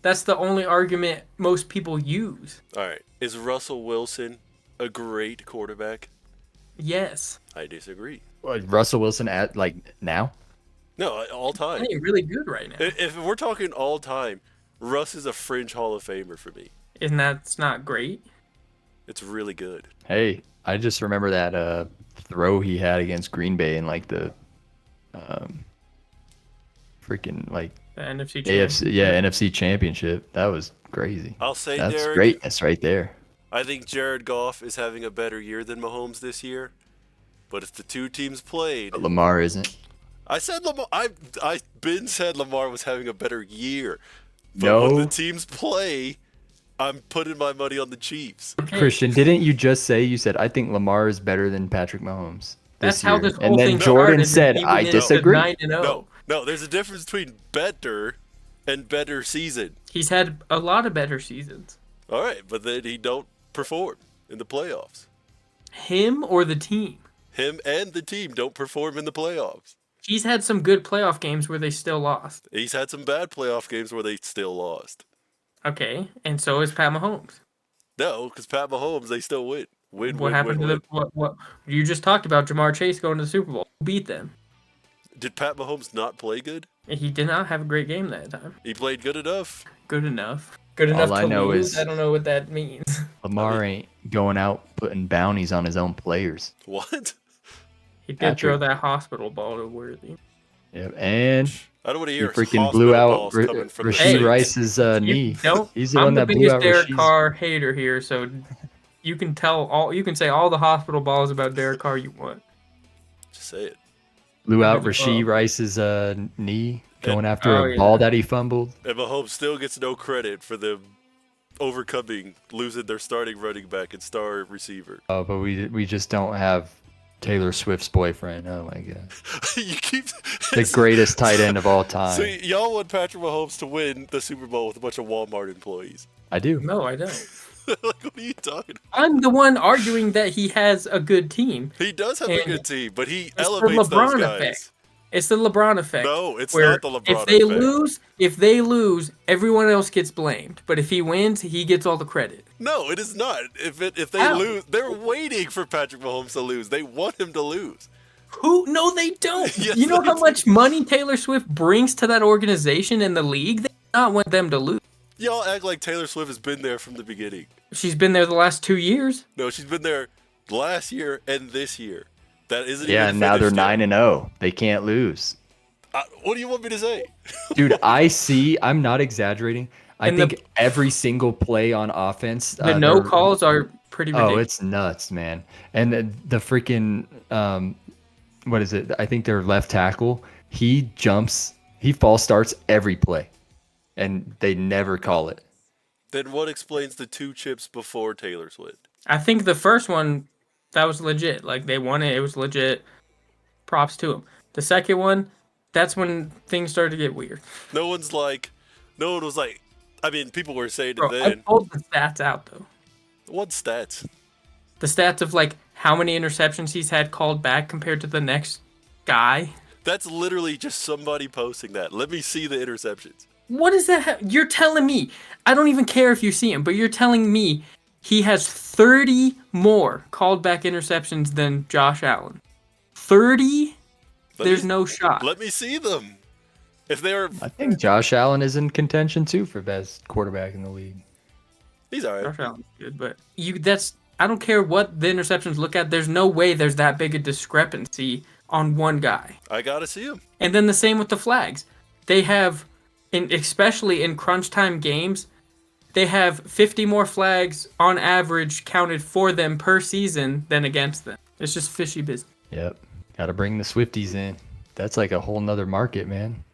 that's the only argument most people use. All right. Is Russell Wilson a great quarterback? Yes. I disagree. Russell Wilson at like now? No, all time. He's really good right now. If we're talking all time, Russ is a fringe Hall of Famer for me. And that's not great? It's really good. Hey, I just remember that throw he had against Green Bay in like the freaking like the NFC NFC Championship. That was crazy. I'll say that's Derek, greatness right there. I think Jared Goff is having a better year than Mahomes this year. But if the two teams played, but Lamar isn't. I said Lamar. I been said Lamar was having a better year. But when the teams play, I'm putting my money on the Chiefs. Christian, didn't you just say you said I think Lamar is better than Patrick Mahomes? That's how this whole thing started. And then Jordan said I disagree. No, there's a difference between better and better season. He's had a lot of better seasons. All right, but then he don't perform in the playoffs. Him or the team? Him and the team don't perform in the playoffs. He's had some good playoff games where they still lost. He's had some bad playoff games where they still lost. Okay, and so is Pat Mahomes. No, because Pat Mahomes, they still win. What happened to what you just talked about? Jamar Chase going to the Super Bowl. Who beat them? Did Pat Mahomes not play good? He did not have a great game that time. He played good enough. Good enough. Good enough All to I know lose. is I don't know what that means. Lamar ain't going out putting bounties on his own players. What? He did throw that hospital ball to Worthy. Yep, and I don't want to hear he freaking blew out Rashee Rice's knee. He's the one that blew out Derek Carr hater here, so you can say all the hospital balls about Derek Carr you want. Just say it. Blew out Rashee Rice's knee going after a ball that he fumbled. And Mahomes still gets no credit for them losing their starting running back and star receiver. Oh, but we just don't have Taylor Swift's boyfriend. Oh my god. You keep the greatest tight end of all time. So y'all want Patrick Mahomes to win the Super Bowl with a bunch of Walmart employees? I do. No, I don't. Like, what are you talking about? I'm the one arguing that he has a good team. He does have a good team, but he elevates those guys. Effect. It's the LeBron effect. No, it's not the LeBron effect. If they lose, everyone else gets blamed. But if he wins, he gets all the credit. No, it is not. If they lose, they're waiting for Patrick Mahomes to lose. They want him to lose. Who? No, they don't. Yes, you know how much money Taylor Swift brings to that organization and the league? They do not want them to lose. Y'all act like Taylor Swift has been there from the beginning. She's been there the last 2 years. No, she's been there last year and this year. That isn't. Yeah, and now they're 9-0. They can't lose. What do you want me to say? Dude, I'm not exaggerating. I think every single play on offense. The no calls are pretty ridiculous. Oh, it's nuts, man. And the freaking what is it? I think their left tackle, he false starts every play, and they never call it. Then what explains the 2 chips before Taylor's win? I think the first one, that was legit. Like, they won it. It was legit. Props to them. The second one, that's when things started to get weird. No one was like, I mean, people were saying Bro, it then. I pulled the stats out, though. What stats? The stats of, like, how many interceptions he's had called back compared to the next guy. That's literally just somebody posting that. Let me see the interceptions. What is that? You're telling me. I don't even care if you see him, but you're telling me he has 30 more called back interceptions than Josh Allen. 30? There's no shot. Let me see them. If they were, I think Josh Allen is in contention too for best quarterback in the league. He's all right. Josh Allen's good, but I don't care what the interceptions look at. There's no way there's that big a discrepancy on one guy. I gotta see him. And then the same with the flags. They have, especially in crunch time games, they have 50 more flags on average counted for them per season than against them. It's just fishy business. Yep. Got to bring the Swifties in. That's like a whole nother market, man.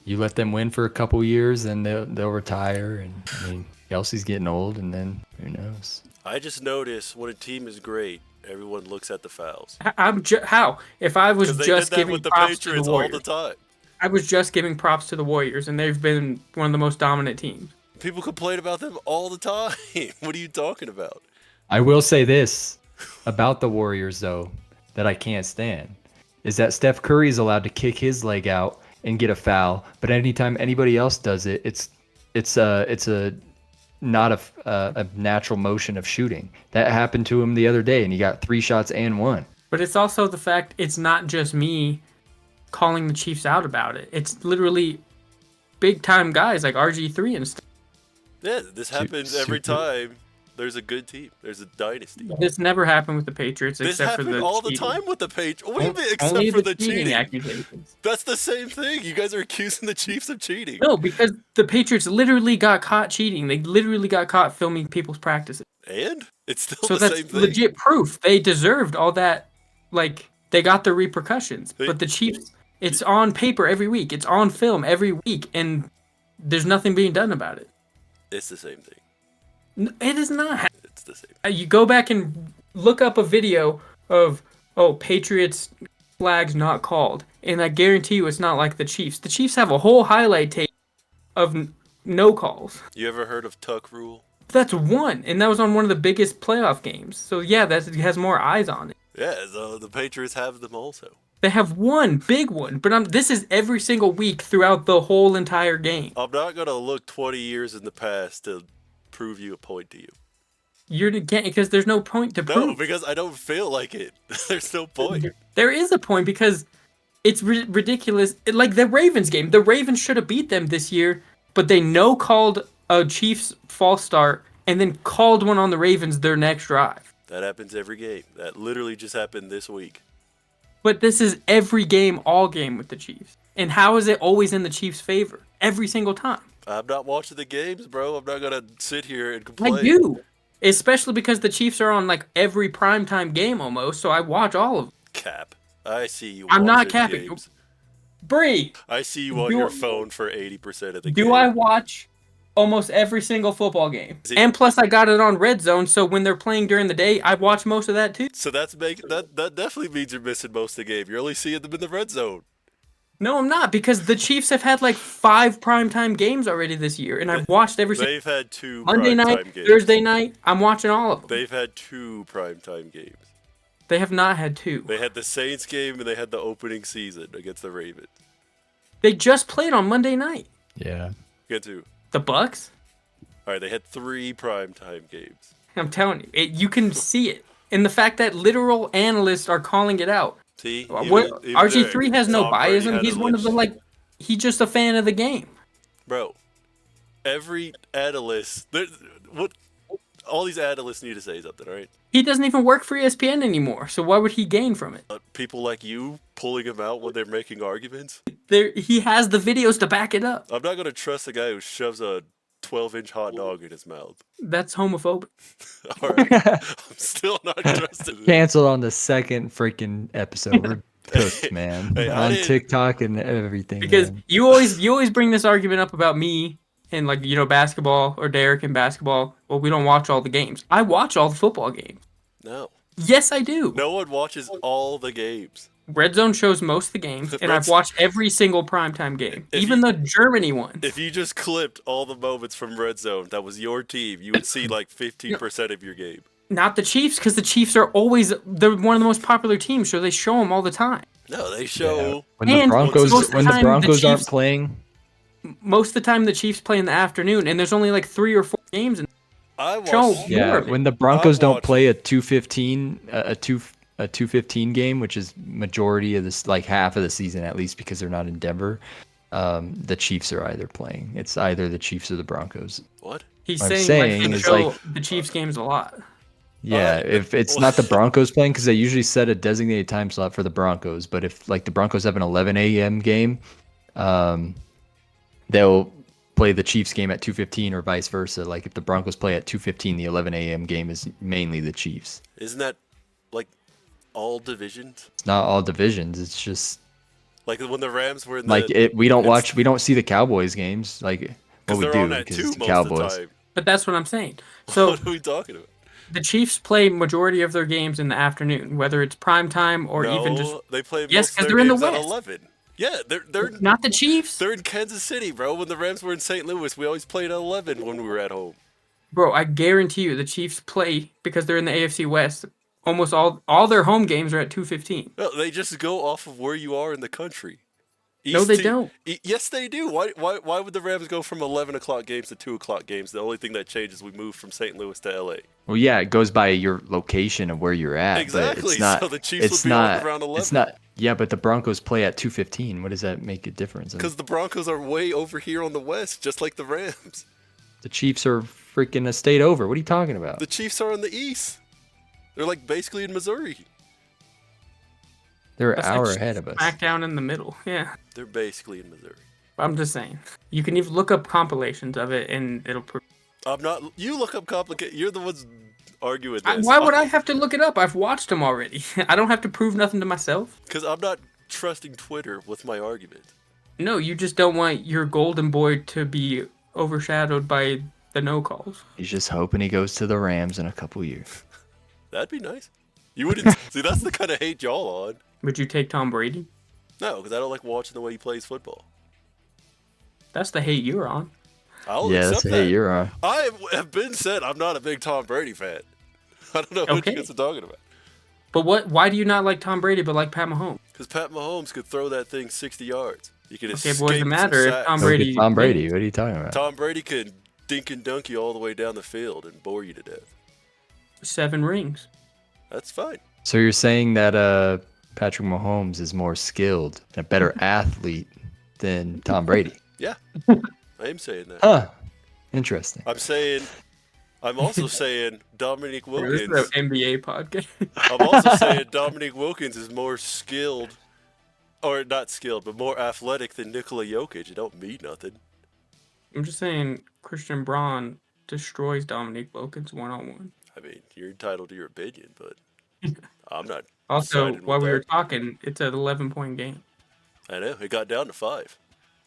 You let them win for a couple years, and they'll retire. And I mean, Kelsey's getting old, and then who knows? I just notice when a team is great, everyone looks at the fouls. How? If I was just giving with the props to Patriots the Warriors, all the time. I was just giving props to the Warriors, and they've been one of the most dominant teams. People complain about them all the time. What are you talking about? I will say this about the Warriors, though, that I can't stand, is that Steph Curry is allowed to kick his leg out and get a foul, but anytime anybody else does it, it's not a natural motion of shooting. That happened to him the other day, and he got 3 shots and 1. But it's also the fact it's not just me calling the Chiefs out about it. It's literally big time guys like RG3 and stuff. Yeah, this happens every time there's a good team. There's a dynasty. This never happened with the Patriots except for the all cheating. the time with the Patriots. What do you mean except Only for the cheating cheating? accusations. That's the same thing. You guys are accusing the Chiefs of cheating. No, because the Patriots literally got caught cheating. They literally got caught filming people's practices. And it's still So the that's same thing. legit proof. They deserved all that. Like, they got the repercussions. But the Chiefs, it's on paper every week. It's on film every week. And there's nothing being done about it. It's the same thing. It is not. It's the same. You go back and look up a video of, Patriots flags not called. And I guarantee you it's not like the Chiefs. The Chiefs have a whole highlight tape of no calls. You ever heard of Tuck Rule? That's one. And that was on one of the biggest playoff games. So, yeah, that has more eyes on it. Yeah, so the Patriots have them also. They have one big one. But this is every single week throughout the whole entire game. I'm not going to look 20 years in the past to prove you a point to you. You're again because there's no point to prove. No, because I don't feel like it. There's no point. There is a point because it's ridiculous. Like the Ravens game, the Ravens should have beat them this year, but they called a Chiefs false start and then called one on the Ravens their next drive. That happens every game. That literally just happened this week. But this is every game, all game with the Chiefs. And how is it always in the Chiefs' favor? Every single time. I'm not watching the games, bro. I'm not going to sit here and complain. I do. Especially because the Chiefs are on like every primetime game almost, so I watch all of them. Cap. I see you I'm not watching capping. games. Bree! I see you on your phone for 80% of the game. Do I watch almost every single football game? And plus I got it on Red Zone, so when they're playing during the day, I watch most of that too. So that definitely means you're missing most of the game. You're only seeing them in the red zone. No, I'm not, because the Chiefs have had like 5 primetime games already this year, and I've watched every single. They've had 2 Monday night, primetime games. Thursday night, I'm watching all of them. They've had 2 primetime games. They have not had 2. They had the Saints game and they had the opening season against the Ravens. They just played on Monday night. Yeah. Get to. The Bucks? All right, they had 3 primetime games. I'm telling you, you can see it. And the fact that literal analysts are calling it out. See? RG3 has no biasm. He's one of the, he's just a fan of the game. Bro, every analyst, all these analysts need to say something, all right? He doesn't even work for ESPN anymore, so why would he gain from it? People like you pulling him out when they're making arguments? He has the videos to back it up. I'm not going to trust a guy who shoves a 12-inch hot dog in his mouth. That's homophobic. All right. I'm still not trusted. Canceled on the second freaking episode. We're cooked, man. Hey, on TikTok and everything. Because man. you always bring this argument up about me and basketball or Derek and basketball. Well, we don't watch all the games. I watch all the football games. No. Yes, I do. No one watches all the games. Red Zone shows most of the games, and I've watched every single primetime game, even the Germany one. If you just clipped all the moments from Red Zone that was your team, you would see like 15% of your game. Not the Chiefs, because the Chiefs are they're one of the most popular teams, so they show them all the time. No, they show... Yeah. When the Broncos aren't playing... Most of the time, the Chiefs play in the afternoon, and there's only like 3 or 4 games. And when the Broncos don't play a 2:15, a 2:15 game, which is majority of this, like half of the season at least, because they're not in Denver. The Chiefs are either playing. It's either the Chiefs or the Broncos. What? He's saying they show the Chiefs games a lot. Yeah, if it's not the Broncos playing, because they usually set a designated time slot for the Broncos. But if like the Broncos have an 11 a.m. game, they'll play the Chiefs game at 2:15 or vice versa. Like if the Broncos play at 2:15, the 11 a.m. game is mainly the Chiefs. Isn't that like all divisions? It's not all divisions. It's just like when the Rams were in we don't see the Cowboys games. Like what we do because it's the Cowboys. But that's what I'm saying. So what are we talking about? The Chiefs play majority of their games in the afternoon, whether it's prime time or even just. They play yes, because they're in the West. At 11. Yeah, they're not the Chiefs. They're in Kansas City, bro. When the Rams were in St. Louis, we always played at 11 when we were at home. Bro, I guarantee you, the Chiefs play because they're in the AFC West. Almost all their home games are at 2:15. No, they just go off of where you are in the country. No, they don't. Yes, they do. Why would the Rams go from 11 o'clock games to 2 o'clock games? The only thing that changes is we moved from St. Louis to LA. Well, yeah, it goes by your location of where you're at. Exactly. But it's not, so the Chiefs would be around 11. It's not. Yeah, but the Broncos play at 2:15. What does that make a difference? Because the Broncos are way over here on the West, just like the Rams. The Chiefs are freaking a state over. What are you talking about? The Chiefs are on the East. They're like basically in Missouri. They're an hour ahead of us. Back down in the middle, yeah. They're basically in Missouri. I'm just saying. You can even look up compilations of it, and it'll. I'm not. You look up complicated. You're the ones arguing this. Why would I have to look it up? I've watched them already. I don't have to prove nothing to myself. Because I'm not trusting Twitter with my argument. No, you just don't want your golden boy to be overshadowed by the no calls. He's just hoping he goes to the Rams in a couple years. That'd be nice. You wouldn't see. That's the kind of hate y'all on. Would you take Tom Brady? No, because I don't like watching the way he plays football. That's the hate you're on. That's the hate you're on. I have been said I'm not a big Tom Brady fan. I don't know what you guys are talking about. But why do you not like Tom Brady but like Pat Mahomes? Because Pat Mahomes could throw that thing 60 yards. You could escape but what does it matter if Tom Brady? Tom Brady, what are you talking about? Tom Brady could dink and dunk you all the way down the field and bore you to death. 7 rings. That's fine. So you're saying that Patrick Mahomes is more skilled and a better athlete than Tom Brady? Yeah, I am saying that. Huh. Interesting. I'm also saying Dominique Wilkins. This is an NBA podcast. I'm also saying Dominique Wilkins is more skilled, or not skilled, but more athletic than Nikola Jokic. It don't mean nothing. I'm just saying Christian Braun destroys Dominique Wilkins one-on-one. I mean, you're entitled to your opinion, but I'm not. Also, while we were talking, it's an 11-point game. I know. It got down to 5.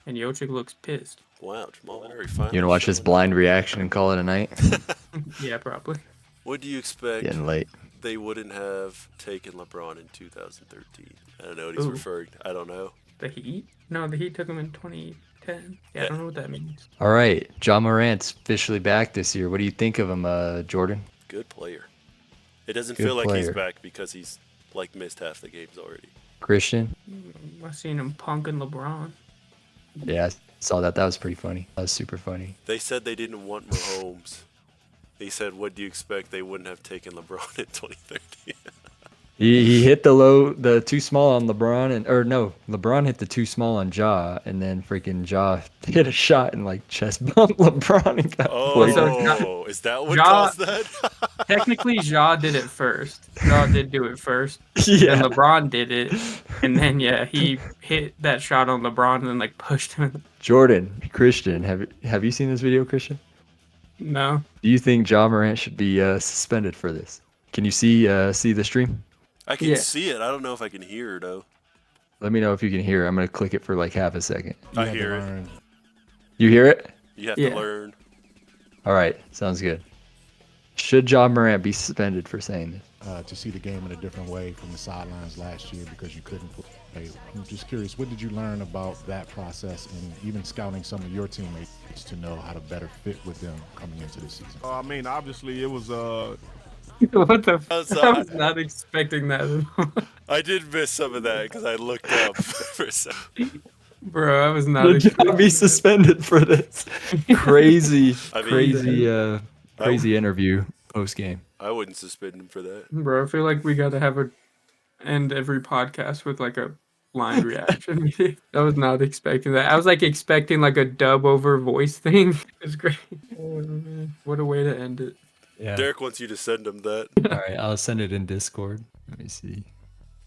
And Jokic looks pissed. Wow, Jamal Murray finally. You want to watch this blind reaction and call it a night? Yeah, probably. What do you expect? Getting late. They wouldn't have taken LeBron in 2013. I don't know what he's referring to. I don't know. The Heat? No, the Heat took him in 2010. Yeah, I don't know what that means. All right, John Morant's officially back this year. What do you think of him, Jordan? Good player. It doesn't feel like he's back because he's missed half the games already. Christian? I've seen him punking LeBron. Yeah, I saw that. That was pretty funny. That was super funny. They said they didn't want Mahomes. They said, what do you expect? They wouldn't have taken LeBron in 2013. He hit the too small on LeBron, LeBron hit the too small on Ja, and then freaking Ja hit a shot and chest bumped LeBron and got is that what caused that? Technically, Ja did it first. Ja did do it first. Yeah. And LeBron did it, and then he hit that shot on LeBron and then pushed him in the Jordan, Christian, have you seen this video, Christian? No. Do you think Ja Morant should be suspended for this? Can you see the stream? I can see it. I don't know if I can hear it though. Let me know if you can hear it. I'm gonna click it for like half a second. I hear it. You hear it? You have to learn. All right, sounds good. Should Ja Morant be suspended for saying this? To see the game in a different way from the sidelines last year because you couldn't play. I'm just curious, what did you learn about that process and even scouting some of your teammates to know how to better fit with them coming into the season? I mean, obviously it was What the f- I was not expecting that. I did miss some of that because I looked up for a second. Bro, I was not Should Ja expecting be suspended for this? Crazy interview post game. I wouldn't suspend him for that. Bro, I feel like we gotta have end every podcast with like a line reaction. I was not expecting that. I was like expecting like a dub over voice thing. It's great. Oh, man. What a way to end it. Yeah. Derek wants you to send him that. All right, I'll send it in Discord. Let me see.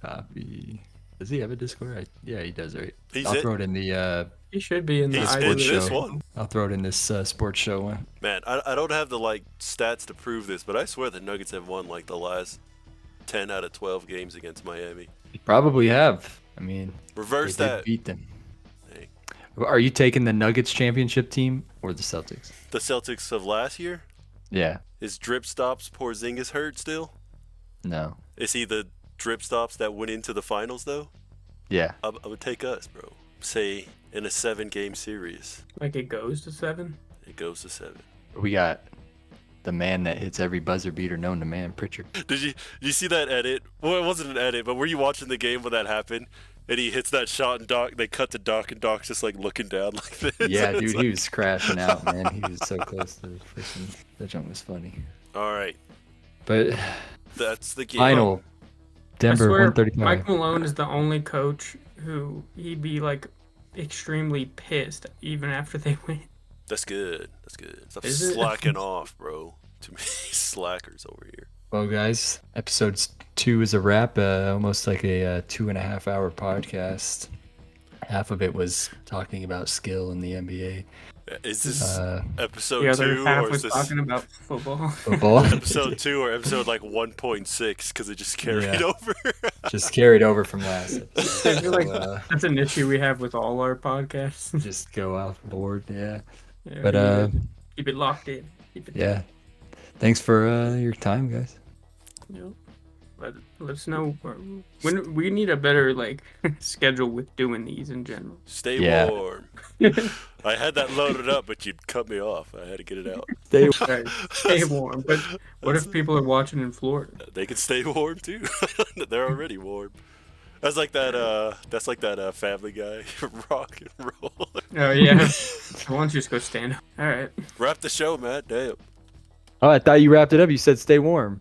Copy. Does he have a Discord? Yeah, he does, right? I'll throw it in the He should be in the sports show. This one. I'll throw it in this sports show one. Man, I don't have the like stats to prove this, but I swear the Nuggets have won like the last 10 out of 12 games against Miami. You probably have. I mean, reverse they that. Beat them. Hey. Are you taking the Nuggets championship team or the Celtics? The Celtics of last year? Yeah. Is Drip Stops Porzingis hurt still? No. Is he the Drip Stops that went into the finals though? Yeah. I would take us, bro. Say in a 7-game series. Like it goes to 7? It goes to 7. We got the man that hits every buzzer beater known to man, Pritchard. Did you see that edit? Well, it wasn't an edit, but were you watching the game when that happened? And he hits that shot, and Doc, they cut to Doc, and Doc's just like looking down like this. Yeah, dude, like... he was crashing out, man. He was so close to the freaking. That jump was funny. All right. But that's the game. Final. Denver, I swear, 135. Mike Malone is the only coach who he'd be like extremely pissed even after they win. That's good. That's good. Stop slacking off, bro. Too many slackers over here. Well, guys, episode 2 is a wrap. Almost like a 2.5-hour podcast. Half of it was talking about skill in the NBA. Is this episode the other 2 half or was is this talking about football? Episode 2 or episode like 1.6 because it just carried over. Just carried over from last episode. I feel like that's an issue we have with all our podcasts. Just go off board, yeah. But keep it locked in. Yeah. Thanks for your time, guys. Yep. Let us know when we need a better like schedule with doing these in general. Stay warm. I had that loaded up, but you'd cut me off. I had to get it out. Stay warm. But what if people are watching in Florida? They can stay warm too. They're already warm. That's like that. That's like that Family Guy rock and roll. Oh yeah. Why don't you just go stand up? All right. Wrap the show, man. Damn. Oh, I thought you wrapped it up. You said stay warm.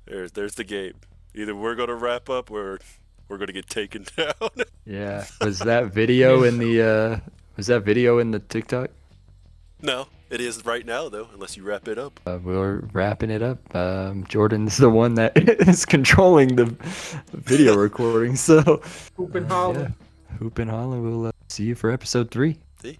There's the game. Either we're gonna wrap up or we're gonna get taken down. Yeah. Was that video in the TikTok? No, it is right now though. Unless you wrap it up. We're wrapping it up. Jordan's the one that is controlling the video recording. So Hoop and holla. Hoop and holla. We'll see you for episode 3. See.